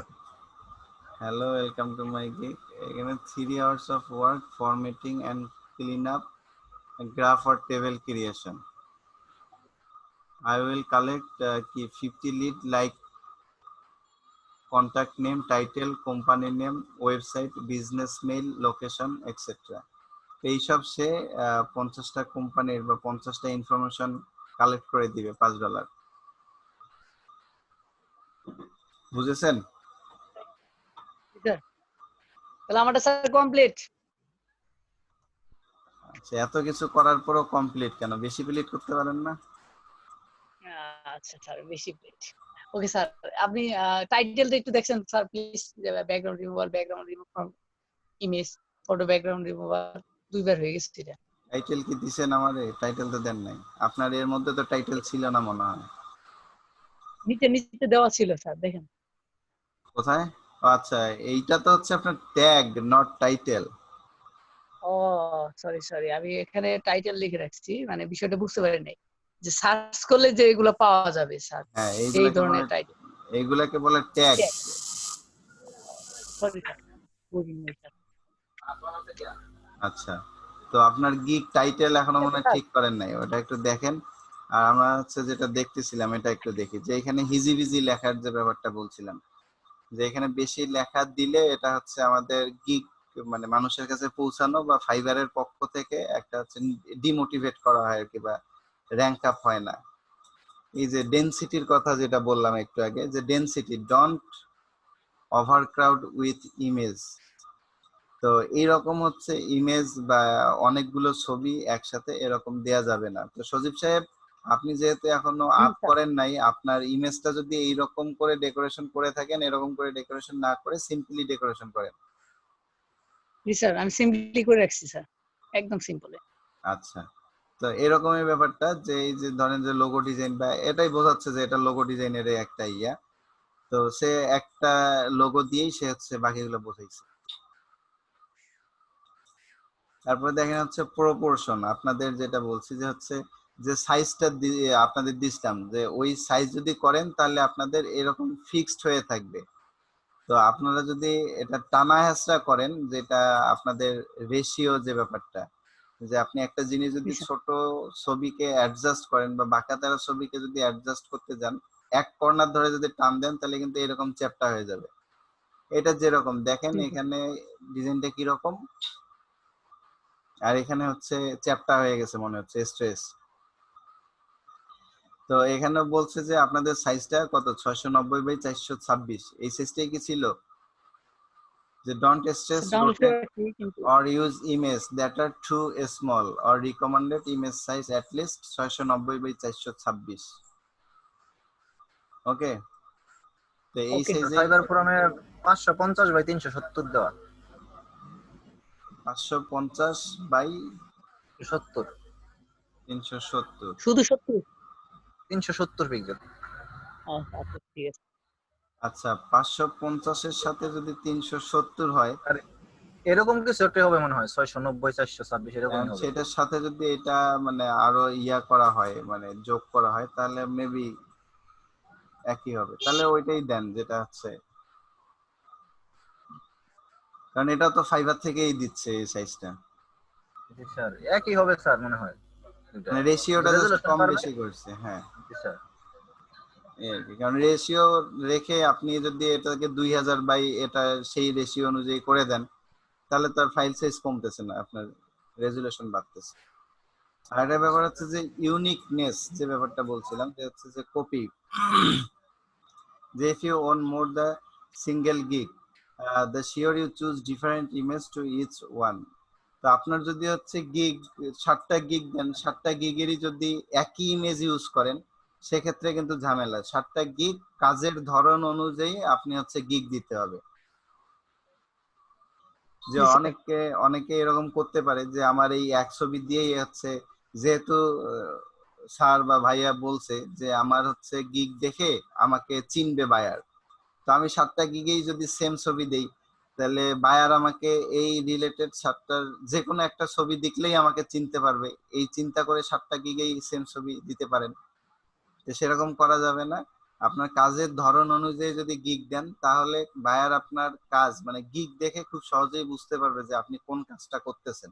Hello, welcome to my gig. এখানে 3 hours of work, formatting and clean up, graph or table creation. I will collect 50 lead like contact name, title, company name, website, business mail, location, etc. এইসব সে 50টা কোম্পানির বা 50টা information collect করে দিবে $5। বুঝেছেন? তাহলে আমারটা sir complete. আচ্ছা, এত কিছু করার পরও কমপ্লিট কেন? বেশি প্লিট করতে পারেন না? আচ্ছা স্যার, বেশি প্লেট। ওকে স্যার, আপনি টাইটেলটা একটু দেখছেন sir please, background removal, background remove from image, photo background removal, 2বার হয়ে গেছে এটা। টাইটেল কি দিছেন আমারে? টাইটেল তো দেন নাই। আপনার এর মধ্যে তো টাইটেল ছিল না মনে হয়। নিচে নিচে দেওয়া ছিল স্যার, দেখেন। কোথায়? ও আচ্ছা, এইটা তো হচ্ছে আপনার tag, not title. Oh sorry sorry, আমি এখানে টাইটেল লিখে রাখছি, মানে বিষয়টা বুঝতে পারি নাই যে সার্চ করলে যে এগুলো পাওয়া যাবে স্যার, হ্যাঁ, সেই ধরনের টাইটেল। এইগুলাকে বলে ট্যাগ। সরি স্যার, বুঝিনি স্যার। আচ্ছা, তো আপনার গিগ টাইটেল এখনো মনে হয় স্যার ঠিক করেন নাই, ওটা একটু দেখেন। আর আমরা হচ্ছে যেটা দেখতেছিলাম এটা একটু দেখি, যে এখানে হিজিবিজি লেখার যে ব্যাপারটা বলছিলাম, যে এখানে বেশি লেখা দিলে এটা হচ্ছে আমাদের গিগ মানে মানুষের কাছে পৌঁছানো বা ফাইবারের পক্ষ থেকে একটা হচ্ছে ডিমোটিভেট করা হয় আর কি, বা র্যাঙ্ক আপ হয় না। এই যে ডেনসিটির কথা যেটা বললাম একটু আগে, যে ডেনসিটি, ডোন্ট ওভারক্রাউড উইথ ইমেজ। তো এইরকম হচ্ছে ইমেজ বা অনেকগুলো ছবি একসাথে এরকম দেয়া যাবে না। তো সজীব সাহেব, আপনি যেহেতু এখনো আপ স্যার, করেন নাই, আপনার ইমেজটা যদি এইরকম করে ডেকোরেশন করে থাকেন, এরকম করে ডেকোরেশন না করে সিম্পলি ডেকোরেশন করেন। জি স্যার, আমি সিম্পলি করে রাখছি স্যার, একদম সিম্পল। আচ্ছা, তো এরকমই ব্যাপারটা, যে এই যে ধরেন যে লোগো ডিজাইন, বা এটাই বোঝাচ্ছে যে এটা লোগো ডিজাইনের একটা ইয়া। তো সে একটা লোগো দিয়েই সে হচ্ছে বাকিগুলো বোঝাইছে। তারপরে দেখেন হচ্ছে প্রপোর্শন, আপনাদের যেটা বলছি যে হচ্ছে যে সাইজটা আপনাদের দিছিলাম যে ওই সাইজ যদি করেন তাহলে আপনাদের এরকম ফিক্সড হয়ে থাকবে। তো আপনারা যদি এটা টানা হেঁচড়া করেন, যেটা আপনাদের রেশিও যে ব্যাপারটা, যে আপনি একটা জিনিস যদি ছোট ছবিকে অ্যাডজাস্ট করেন বা বাঁকাতারা ছবিকে যদি অ্যাডজাস্ট করতে যান, এক কর্নার ধরে যদি টান দেন তাহলে কিন্তু এরকম চ্যাপ্টা হয়ে যাবে। এটা যেরকম দেখেন এখানে ডিজাইনটা কিরকম, আর এখানে হচ্ছে চ্যাপ্টা হয়ে গেছে মনে হচ্ছে স্ট্রেস। তো এখানে বলছে যে আপনাদের সাইজটা কত, 690/426, এই সাইজটাই কি ছিল? যে don't stress rotate or use image that are too small or recommended image size at least 690/426। ওকে, তো এই সাইজে ফাইবার ফোরামে 550/370 দেওয়া। 550/370 550 শুধু 70? 370 পিক্সেল। আচ্ছা ঠিক আছে। আচ্ছা, 550 এর সাথে যদি 370 হয়, আর এরকম কিছু একটা হবে মনে হয়, 690/426 এরকম হবে। সেটার সাথে যদি এটা মানে আরো ইয়া করা হয়, মানে যোগ করা হয়, তাহলে মেবি একই হবে। তাহলে ওইটাই দেন যেটা হচ্ছে, কারণ এটা তো ফাইবার থেকেই দিচ্ছে এই সাইজটা। জি স্যার, একই হবে স্যার মনে হয়। এটা মানে রেশিওটা জাস্ট রেজুলেশন কম বাড়বে। বেশি করছে। হ্যাঁ, জি স্যার। এই আর কি। কারণ রেশিও রেখে আপনি যদি এটাকে 2000 বাই এটা সেই রেশিও অনুযায়ী করে দেন, তাহলে তার ফাইল সাইজ কমতেছে না, আপনার রেজুলেশন বাড়তেছে। আর একটা ব্যাপার হচ্ছে যে ইউনিকনেস, যে ব্যাপারটা বলছিলাম, যে হচ্ছে যে কপি, যে if you own more the single gig, the sure you choose different image to each one। তো আপনার যদি হচ্ছে গিগ 7টা গিগ দেন, 7টা গিগেরই যদি একই ইমেজ ইউজ করেন, সেক্ষেত্রে কিন্তু ঝামেলা। 7টা গিগ কাজের ধরন অনুযায়ী আপনি হচ্ছে গিগ দিতে হবে। যে অনেকে এরকম করতে পারে যে আমার এই এক ছবি দিয়েই হচ্ছে, যেহেতু স্যার বা ভাইয়া বলছে যে আমার হচ্ছে গিগ দেখে আমাকে চিনবে বায়ার, তো আমি 7টা গিগেই যদি সেম ছবি দেই, তাহলে বায়ার আমাকে এই রিলেটেড 7টার যে কোনো একটা ছবি দেখলেই আমাকে চিনতে পারবে। এই চিন্তা করে 7টা গিগেই সেম ছবি দিতে পারেন। তো সেরকম করা যাবে না। আপনার কাজের ধরন অনুযায়ী যদি গিগ দেন, তাহলে বায়ার আপনার কাজ মানে গিগ দেখে খুব সহজেই বুঝতে পারবে যে আপনি কোন কাজটা করতেছেন।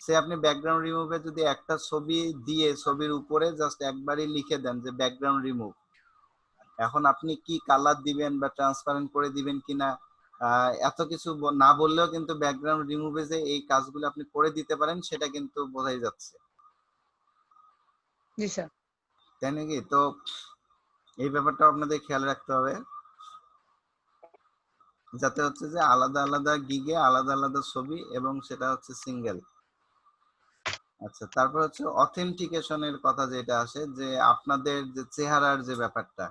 সে আপনি ব্যাকগ্রাউন্ড রিমুভে যদি একটা ছবি দিয়ে ছবির উপরে জাস্ট একবারই লিখে দেন যে ব্যাকগ্রাউন্ড রিমুভ, এখন আপনি কি কালার দিবেন বা ট্রান্সপারেন্ট করে দিবেন কিনা এত কিছু না বললেও কিন্তু ব্যাকগ্রাউন্ড রিমুভে যে এই কাজগুলো আপনি করে দিতে পারেন সেটা কিন্তু বোঝাই যাচ্ছে। জি স্যার। তাই নাকি? তো এই ব্যাপারটা আপনাদের খেয়াল রাখতে হবে, যাতে হচ্ছে যে আলাদা আলাদা গিগে আলাদা আলাদা ছবি এবং সেটা হচ্ছে সিঙ্গেল। আচ্ছা, তারপর হচ্ছে অথেন্টিকেশনের কথা যেটা আসে, যে আপনাদের যে চেহারার যে ব্যাপারটা,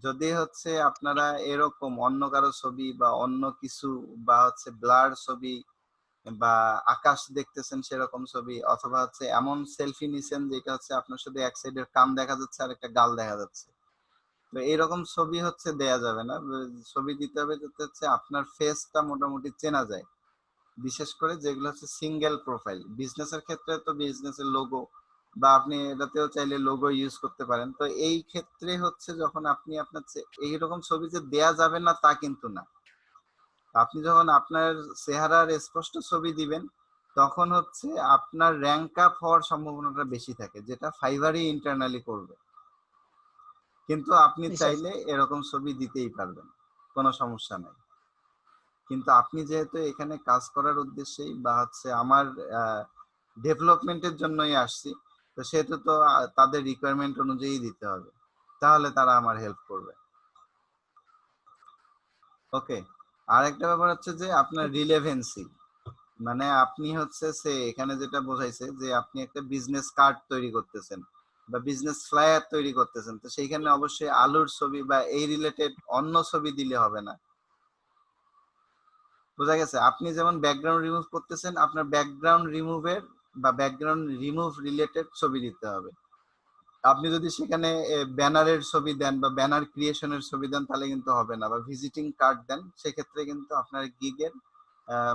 যদি হচ্ছে আপনারা এরকম অন্য কারো ছবি বা অন্য কিছু বা হচ্ছে ব্লার ছবি বা আকাশ দেখতেছেন সেরকম ছবি, অথবা হচ্ছে এমন সেলফি নিছেন যেটা হচ্ছে আপনার শুধু এক সাইডের কান দেখা যাচ্ছে আর একটা গাল দেখা যাচ্ছে, তো এইরকম ছবি হচ্ছে দেয়া যাবে না। ছবি দিতে হবে যাতে হচ্ছে আপনার ফেসটা মোটামুটি চেনা যায়, বিশেষ করে যেগুলো হচ্ছে সিঙ্গেল প্রোফাইল। বিজনেসের ক্ষেত্রে তো বিজনেসের লোগো বা আপনি এটাতেও চাইলে লোগো ইউজ করতে পারেন। তো এই ক্ষেত্রে হচ্ছে যখন আপনি আপনার এইরকম ছবি যে দেয়া যাবে না তা কিন্তু না, আপনি যখন আপনার চেহারার স্পষ্ট ছবি দিবেন তখন হচ্ছে আপনার র্যাঙ্ক আপ হওয়ার সম্ভাবনাটা বেশি থাকে, যেটা ফাইবারই ইন্টারনালি করবে। কিন্তু আপনি চাইলে এরকম ছবি দিতেই পারবেন, কোনো সমস্যা নাই। কিন্তু আপনি যেহেতু এখানে কাজ করার উদ্দেশ্যেই বা হচ্ছে আমার ডেভেলপমেন্টের জন্যই আসছি, তো সেহেতু তো তাদের রিকোয়ারমেন্ট অনুযায়ী দিতে হবে, তাহলে তারা আমার হেল্প করবে। ওকে, আর একটা ব্যাপার হচ্ছে যে আপনার রিলেভেন্সি, মানে আপনি হচ্ছে এখানে যেটা বোঝাইছে যে আপনি একটা বিজনেস কার্ড তৈরি করতেছেন বা বিজনেস ফ্লায়ার তৈরি করতেছেন, তো সেইখানে অবশ্যই আলুর ছবি বা এই রিলেটেড অন্য ছবি দিলে হবে না। বোঝা গেছে? আপনি যেমন ব্যাকগ্রাউন্ড রিমুভ করতেছেন, আপনার ব্যাকগ্রাউন্ড রিমুভের বা ব্যাকগ্রাউন্ড রিমুভ রিলেটেড ছবি দিতে হবে। আপনি যদি সেখানে ব্যানারের ছবি দেন বা ব্যানার ক্রিয়েশনের ছবি দেন তাহলে কিন্তু হবে না, বা ভিজিটিং কার্ড দেন, সেক্ষেত্রে কিন্তু আপনার গিগের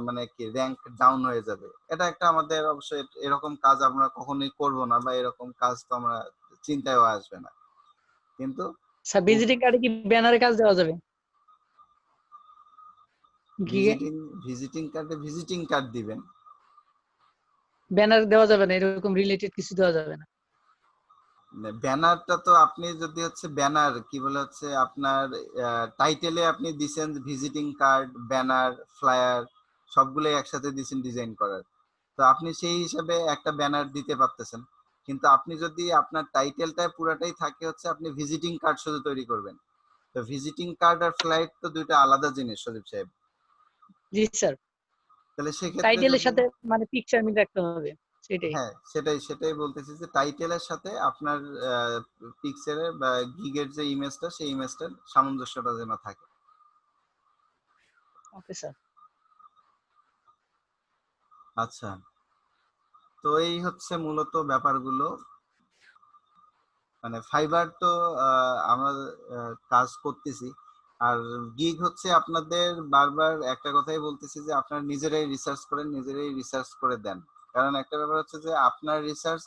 মানে কি র্যাঙ্ক ডাউন হয়ে যাবে। এটা একটা আমাদের অবশ্যই এরকম কাজ আমরা কখনোই করব না, বা এরকম কাজ তো আমরা চিন্তায়ও আসবে না। কিন্তু স্যার ভিজিটিং কার্ডে কি ব্যানারে কাজ দেওয়া যাবে? গিগে ভিজিটিং কার্ডে ভিজিটিং কার্ড দিবেন, ব্যানার দেওয়া যাবে না, এরকম রিলেটেড কিছু দেওয়া যাবে না? ব্যানারটা তো আপনি যদি হচ্ছে ব্যানার কি বলে হচ্ছে আপনার টাইটেলে আপনি দিছেন ভিজিটিং কার্ড, ব্যানার, ফ্লায়ার সবগুলোই একসাথে দিছেন ডিজাইন করার, তো আপনি সেই হিসাবে একটা ব্যানার দিতে পারতেছেন। কিন্তু আপনি যদি আপনার টাইটেলটা পুরাটাই থাকে হচ্ছে আপনি ভিজিটিং কার্ড শুধু তৈরি করবেন, তো ভিজিটিং কার্ড আর ফ্লাইট তো দুইটা আলাদা জিনিস সদীপ সাহেব। জি স্যার, তাহলে সেক্ষেত্রে টাইটেলের যদি সাথে মানে পিকচার মিল রাখতে হবে, সেটাই। হ্যাঁ সেটাই বলতেছি যে টাইটেলের সাথে আপনার পিকচারের বা গিগের যে ইমেজটা সেই ইমেজটার সামঞ্জস্যটা যেন থাকে। Okay sir. আচ্ছা, তো এই হচ্ছে মূলত ব্যাপারগুলো। মানে ফাইবার তো আমরা কাজ করতেছি, আর গিগ হচ্ছে আপনাদের বারবার একটা কথাই বলতেছি যে আপনারা নিজেরাই রিসার্চ করেন, নিজেরাই রিসার্চ করে দেন। কারণ একটা ব্যাপার হচ্ছে যে আপনার রিসার্চ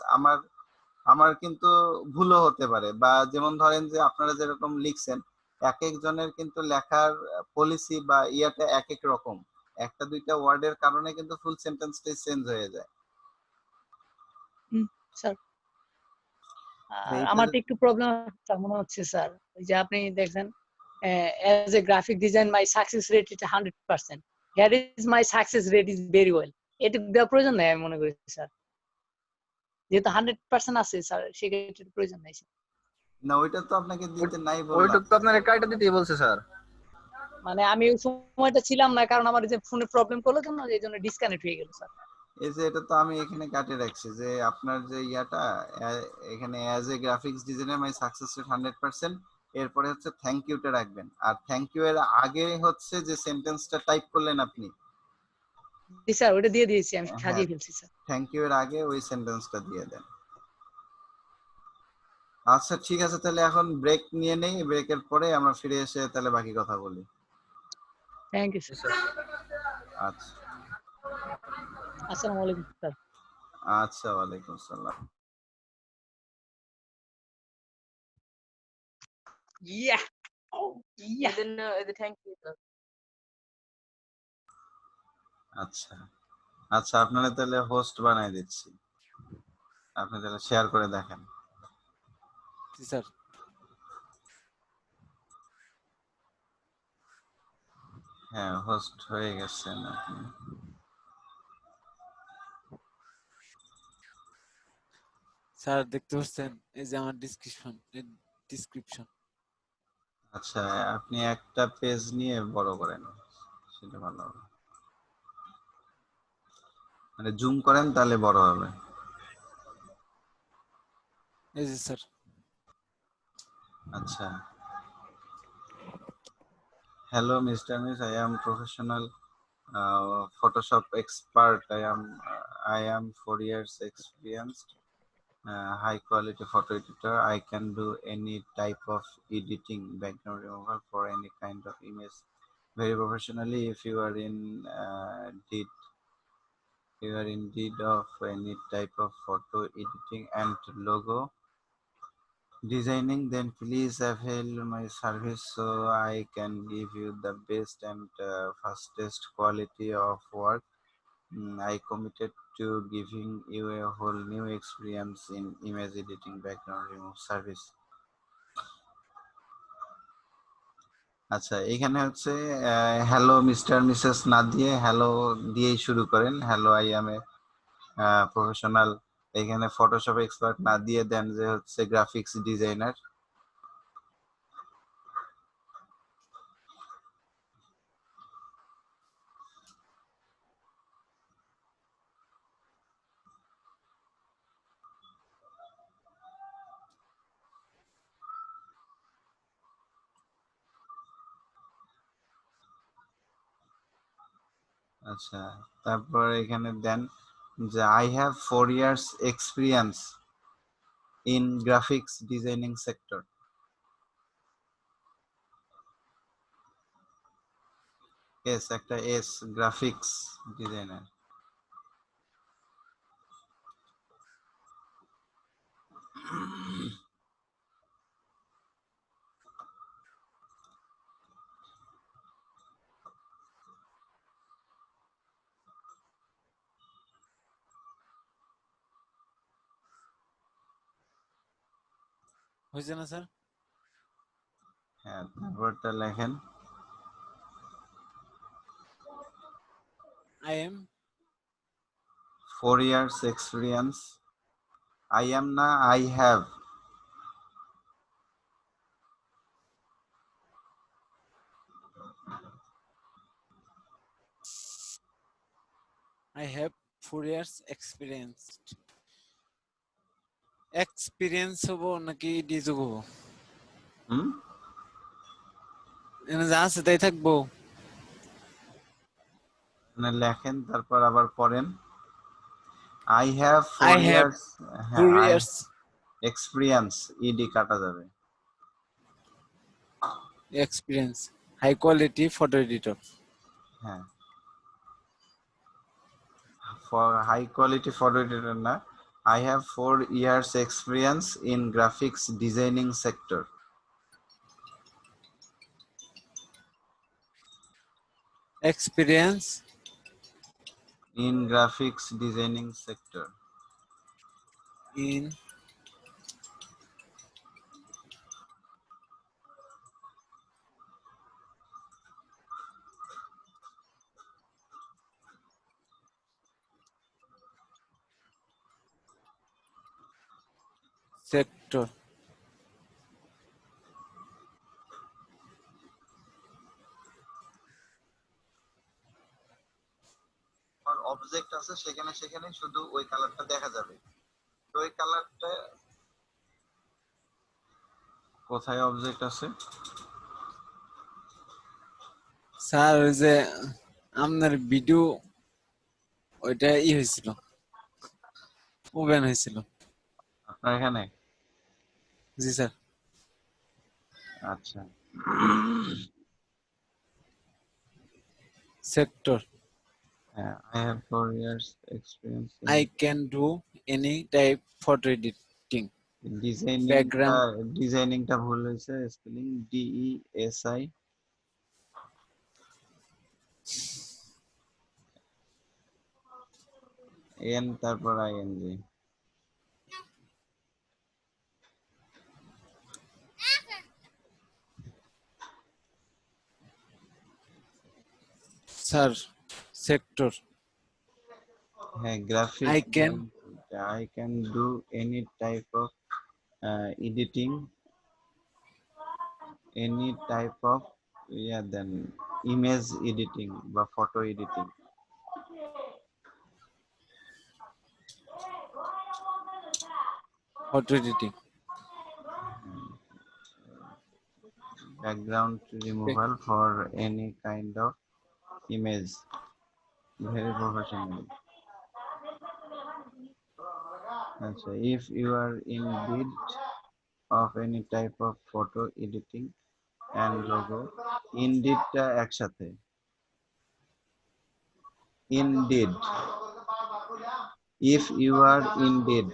আমার কিন্তু ভুলও হতে পারে, বা যেমন ধরেন যে আপনারা যেরকম লিখছেন এক একজনের কিন্তু লেখার পলিসি বা ইয়াটা এক এক রকম, একটা দুইটা ওয়ার্ডের কারণে কিন্তু ফুল সেন্টেন্সটাই চেঞ্জ হয়ে যায়। স্যার এইটা আমার তো একটু প্রবলেম মনে হচ্ছে স্যার, ওই যে আপনি দেখছেন as a graphic design my success rate is 100%, here is my success rate is very well, এটা দেওয়ার প্রয়োজন নেই আমি মনে করি স্যার, যেহেতু 100% আছে স্যার সেক্ষেত্রে প্রয়োজন নেই স্যার। না, ওইটা তো আপনাকে দিতে নাই বললাম। ওইটুক তো আপনার কাইটা দিতেই বলছে স্যার। মানে আমি ওই সময়টা ছিলাম না, কারণ আমার যে ফোনে প্রবলেম করলো জন্য এই জন্য ডিসকানেক্ট হয়ে গেল স্যার। এই যে এটা তো আমি এখানে কাটে রাখছি যে আপনার যে ইয়াটা এখানে as a graphics designer my success rate 100%, এরপরে হচ্ছে থ্যাংক ইউটা রাখবেন, আর থ্যাংক ইউ এর আগে হচ্ছে যে সেন্টেন্সটা টাইপ করলেন আপনি, জি স্যার ওটা দিয়ে দিয়েছি, আমি হ্যাঁ সাজিয়ে ফেলছি স্যার। থ্যাংক ইউ এর আগে ওই সেন্টেন্সটা দিয়ে দেন। আচ্ছা ঠিক আছে, তাহলে এখন ব্রেক নিয়ে নেই, ব্রেকের পরে আমরা ফিরে এসে তাহলে বাকি কথা বলি। Thank you sir. আচ্ছা আসসালামু আলাইকুম স্যার। আচ্ছা, ওয়ালাইকুম আসসালাম। Yeah. Oh, yeah. Thank you. আচ্ছা আচ্ছা, আপনারা তাহলে হোস্ট বানাই দিচ্ছি, আপনি তাহলে শেয়ার করে দেখেন। জি স্যার। হ্যাঁ, হোস্ট হয়ে গেছেন আপনি। স্যার দেখতে পাচ্ছেন এই যে আমার ডিসক্রিপশন। আচ্ছা, আপনি একটা পেজ নিয়ে বড় করেন, সেটা ভালো হবে, মানে জুম করেন তাহলে বড় হবে। এই যে স্যার। আচ্ছা, hello Mr. Miss, I am professional Photoshop expert. I am 4 years experienced, high quality photo editor. I can do any type of editing, background removal for any kind of image very professionally. If you are in need of any type of photo editing and logo designing, then please avail my service so I can give you the best and fastest quality of work. I committed to giving you a whole new experience in image editing, background remove service. আচ্ছা, এখানে হচ্ছে hello mister Mrs না দিয়ে hello দিয়েই শুরু করেন। Hello, I M a professional, এখানে Photoshop expert না দিয়ে দেন যে হচ্ছে গ্রাফিক্স ডিজাইনার। আচ্ছা, তারপর এখানে দেন যে I have 4 years experience in graphics designing sector. Yes, একটা এস গ্রাফিক্স ডিজাইনার। হয়েছে না স্যার? হ্যাঁ, তারপরটা লেখেন। I am 4 years experience. I am না, I have. I have 4 years experienced. Experience হবো নাকি ডিজো হবো? হুম, এখানে যা আছে তাই থাকবো। মানে লেখেন তারপর আবার পড়েন। I have I 4 have years, 4 হ্যাঁ, years experience, ed কাটা যাবে। experience. High quality photo editor. হ্যাঁ, for high quality photo editor না, I have 4 years experience in graphics designing sector. Experience In graphics designing sector. in sector. আর object আছে সেখানে সেখানে শুধু ওই কালারটা দেখা যাবে। তো ওই কালারটা কোথায় অবজেক্ট আছে? স্যার ওই যে আপনার ভিডিও ওইটা হয়েছিল, ওপেন হয়েছিল। আপনার এখানে? জি স্যার। আচ্ছা, সেক্টর। হ্যাঁ, I have 4 years experience in I can do any type photo editing. ডিজাইনিংটা ভুল হয়েছে, স্পেলিং DESI N তারপর ING। Sir sector. হ্যাঁ, graphic I can do any type of editing, any type of then image editing বা photo editing. Photo editing. Background removal for any kind of image. Very professional. Achha, if you are in need of any type of photo editing and logo, indeed টা একসাথে, indeed, if you are indeed,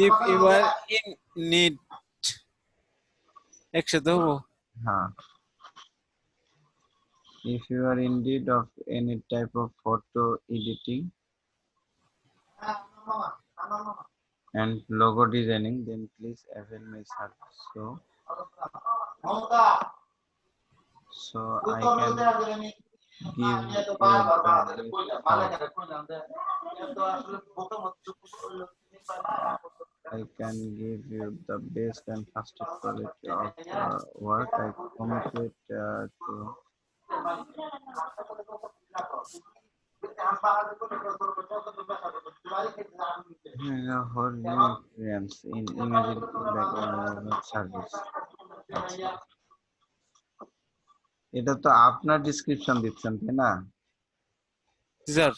If you are in need, একসাথে হবো। হ্যাঁ, if you are in need of any type of photo editing and logo designing, then please avail my service. So I can give you the best and fastest quality of work. I committed to whole new experience in imaging service. এটা তো আপনার description দিচ্ছেন, তাই না? Sir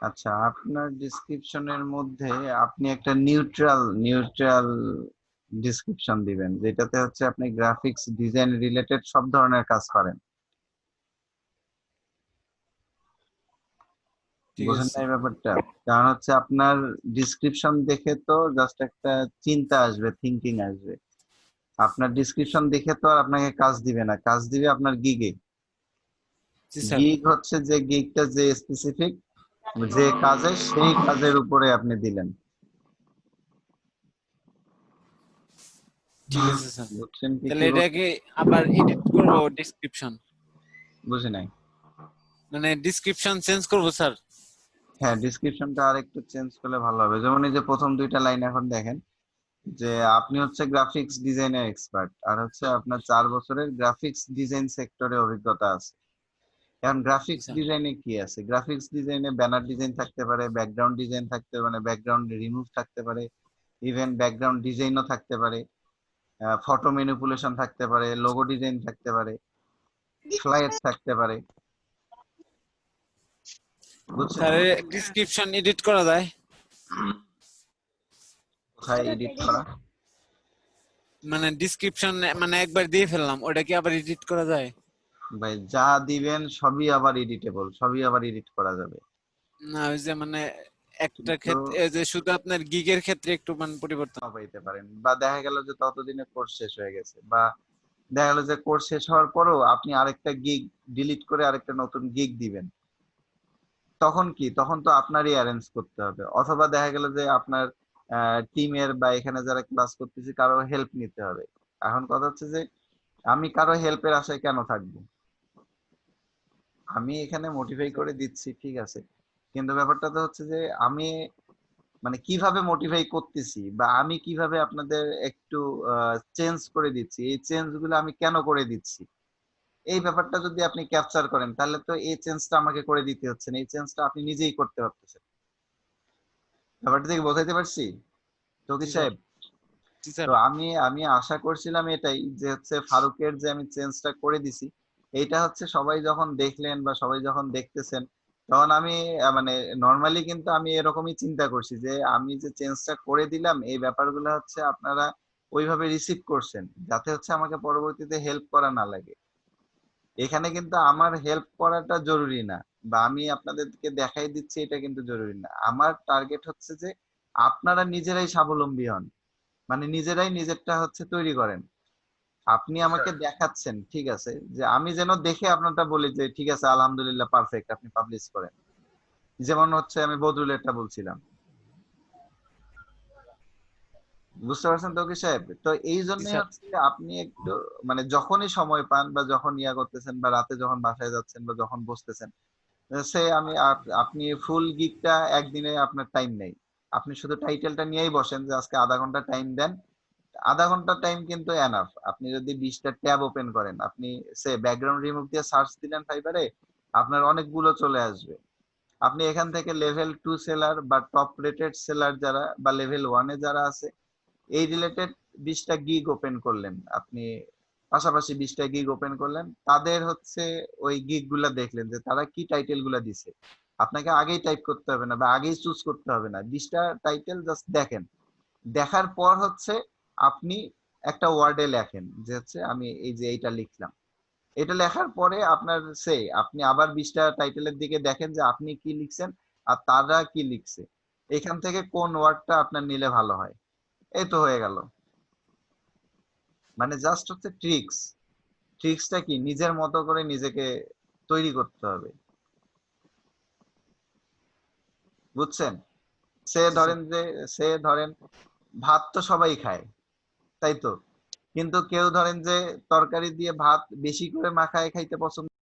আচ্ছা, আপনার ডিসক্রিপশনের মধ্যে আপনি একটা নিউট্রাল ডিসক্রিপশন দিবেন, যেটাতে হচ্ছে আপনি গ্রাফিক্স ডিজাইন রিলেটেড সব ধরনের কাজ করেন। ঠিক বুঝেন না আছে। এই ব্যাপারটা? কারণ হচ্ছে আপনার ডিসক্রিপশন দেখে তো জাস্ট একটা চিন্তা আসবে, থিঙ্কিং আসবে। আপনার ডিসক্রিপশন দেখে তো আর আপনাকে কাজ দিবে না, কাজ দিবে আপনার গিগে। জি স্যার। গিগ হচ্ছে যে গিগটা যে স্পেসিফিক যে কাজে, সেই কাজের উপরে আপনি দিলেন। ঠিক আছে স্যার। বুঝছেন কি তাহলে কি এটাকে আবার এডিট করব ডেসক্রিপশন, বুঝি নাই। মানে ডেসক্রিপশন চেঞ্জ করব স্যার? হ্যাঁ, ডিসক্রিপশনটা আর একটু চেঞ্জ করলে ভালো হবে। যেমন এই যে প্রথম দুইটা লাইন এখন দেখেন যে আপনি হচ্ছে গ্রাফিক্স ডিজাইনের এক্সপার্ট, আর হচ্ছে আপনার 4 বছরের গ্রাফিক্স ডিজাইন সেক্টরে অভিজ্ঞতা আছে। এখন জি গ্রাফিক্স স্যার। ডিজাইনে কি আছে? গ্রাফিক্স ডিজাইনে ব্যানার ডিজাইন থাকতে পারে, ব্যাকগ্রাউন্ড ডিজাইন থাকতে পারে, মানে ব্যাকগ্রাউন্ড রিমুভ থাকতে পারে, ইভেন ব্যাকগ্রাউন্ড ডিজাইনও থাকতে পারে, ফটো ম্যানিপুলেশন থাকতে পারে, লোগো ডিজাইন থাকতে পারে, ফ্লায়ার থাকতে পারে। বুঝছেন? স্যার ডেসক্রিপশন এডিট করা যায়? কোথায় এডিট করা? মানে ডেসক্রিপশন মানে একবার দিয়ে ফেললাম, ওটা কি আবার এডিট করা যায়? ভাই যা দিবেন সবই আবার এডিটেবল, সবই আবার এডিট করা যাবে। না ওই যে মানে একটা কিন্তু ক্ষেত্রে এই যে শুধু আপনার গিগের ক্ষেত্রে একটু মানে পরিবর্তন। পাইতে পারেন, বা দেখা গেল যে ততদিনে কোর্স শেষ হয়ে গেছে, বা দেখা গেল যে কোর্স শেষ হওয়ার পরেও আপনি আরেকটা গিগ ডিলিট করে আরেকটা নতুন গিগ দিবেন, তখন কি? তখন তো আপনারই অ্যারেঞ্জ করতে হবে। অথবা দেখা গেল যে আপনার টিমের বা এখানে যারা ক্লাস করতেছে কারো হেল্প নিতে হবে। এখন কথা হচ্ছে যে আমি কারো হেল্পের আশায় কেন থাকবো? আমি এখানে মোটিফাই করে দিচ্ছি, ঠিক আছে, কিন্তু ব্যাপারটা তো হচ্ছে যে আমি মানে কিভাবে মোটিফাই করতেছি, বা আমি কিভাবে আপনাদের একটু চেঞ্জ করে দিচ্ছি, এই চেঞ্জ গুলো আমি কেন করে দিচ্ছি, এই ব্যাপারটা যদি আপনি ক্যাপচার করেন, তাহলে তো এই চেঞ্জটা আমাকে করে দিতে হচ্ছে না, এই চেঞ্জটা আপনি নিজেই করতে পারতেছেন। ব্যাপারটা থেকে বোঝাইতে পারছি জি তৌকির স্যার। সাহেব? জি স্যার। তো আমি আমি আশা করছিলাম এটাই, যে হচ্ছে ফারুকের যে আমি চেঞ্জটা করে দিছি, এইটা হচ্ছে সবাই যখন দেখলেন বা সবাই যখন দেখতেছেন, তখন আমি মানে নর্মালি কিন্তু আমি এরকমই চিন্তা করছি যে আমি যে চেঞ্জটা করে দিলাম, এই ব্যাপারগুলো হচ্ছে আপনারা ওইভাবে রিসিভ করছেন, যাতে হচ্ছে আমাকে পরবর্তীতে হেল্প করা না লাগে। এখানে কিন্তু আমার হেল্প করাটা জরুরি না, বা আমি আপনাদেরকে দেখাই দিচ্ছি এটা কিন্তু জরুরি না। আমার টার্গেট হচ্ছে যে আপনারা নিজেরাই স্বাবলম্বী হন, মানে নিজেরাই নিজেরটা হচ্ছে তৈরি করেন। আপনি আমাকে দেখাচ্ছেন, ঠিক আছে, যে আমি যেন দেখে আপনারটা বলি যে ঠিক আছে আলহামদুলিল্লাহ পারফেক্ট, আপনি পাবলিশ করেন। যেমন হচ্ছে আমি বদরুলেরটা বলছিলাম, বুঝতে পারছেন তো কি সাহেব? তো এই জি জন্যই স্যার। হচ্ছে আপনি একটু মানে যখনই সময় পান বা যখন ইয়া করতেছেন বা রাতে যখন বাসায় যাচ্ছেন বা যখন বসতেছেন, সে আমি আপনি ফুল গিগটা একদিনে আপনার টাইম নেই, আপনি শুধু টাইটেলটা নিয়েই বসেন যে আজকে আধা ঘন্টা টাইম দেন। আধা ঘন্টা টাইম কিন্তু এনাফ। আপনি যদি 20টা ট্যাব ওপেন করেন, আপনি সে ব্যাকগ্রাউন্ড রিমুভ দিয়ে সার্চ দিলেন ফাইবারে, আপনার অনেকগুলো চলে আসবে। আপনি এখান থেকে লেভেল 2 সেলার বা টপ রেটেড সেলার যারা বা লেভেল 1 এ যারা আছে, এই রিলেটেড 20টা গিগ ওপেন করলেন আপনি, পাশাপাশি 20টা গিগ ওপেন করলেন, তাদের হচ্ছে ওই গিগ গুলা দেখলেন যে তারা কি টাইটেল গুলা দিছে। আপনাকে আগেই টাইপ করতে হবে না বা আগেই চুজ করতে হবে না, 20টা টাইটেল জাস্ট দেখেন। দেখার পর হচ্ছে আপনি একটা ওয়ার্ডে লেখেন যে হচ্ছে আমি এই যে এইটা লিখলাম। এটা লেখার পরে আপনার আপনি আবার 20টা টাইটেলের দিকে দেখেন যে আপনি কি লিখছেন আর তারা কি লিখছে, এখান থেকে কোন ওয়ার্ডটা আপনার নিলে ভালো হয়। এই তো হয়ে গেল। মানে জাস্ট হচ্ছে ট্রিক্সটা কি নিজের মতো করে নিজেকে তৈরি করতে হবে, বুঝছেন? সে জি স্যার। ধরেন যে সে ধরেন ভাত তো সবাই খায়, তাই তো, কিন্তু কেউ ধরেন যে তরকারি দিয়ে ভাত বেশি করে মাখায় খাইতে পছন্দ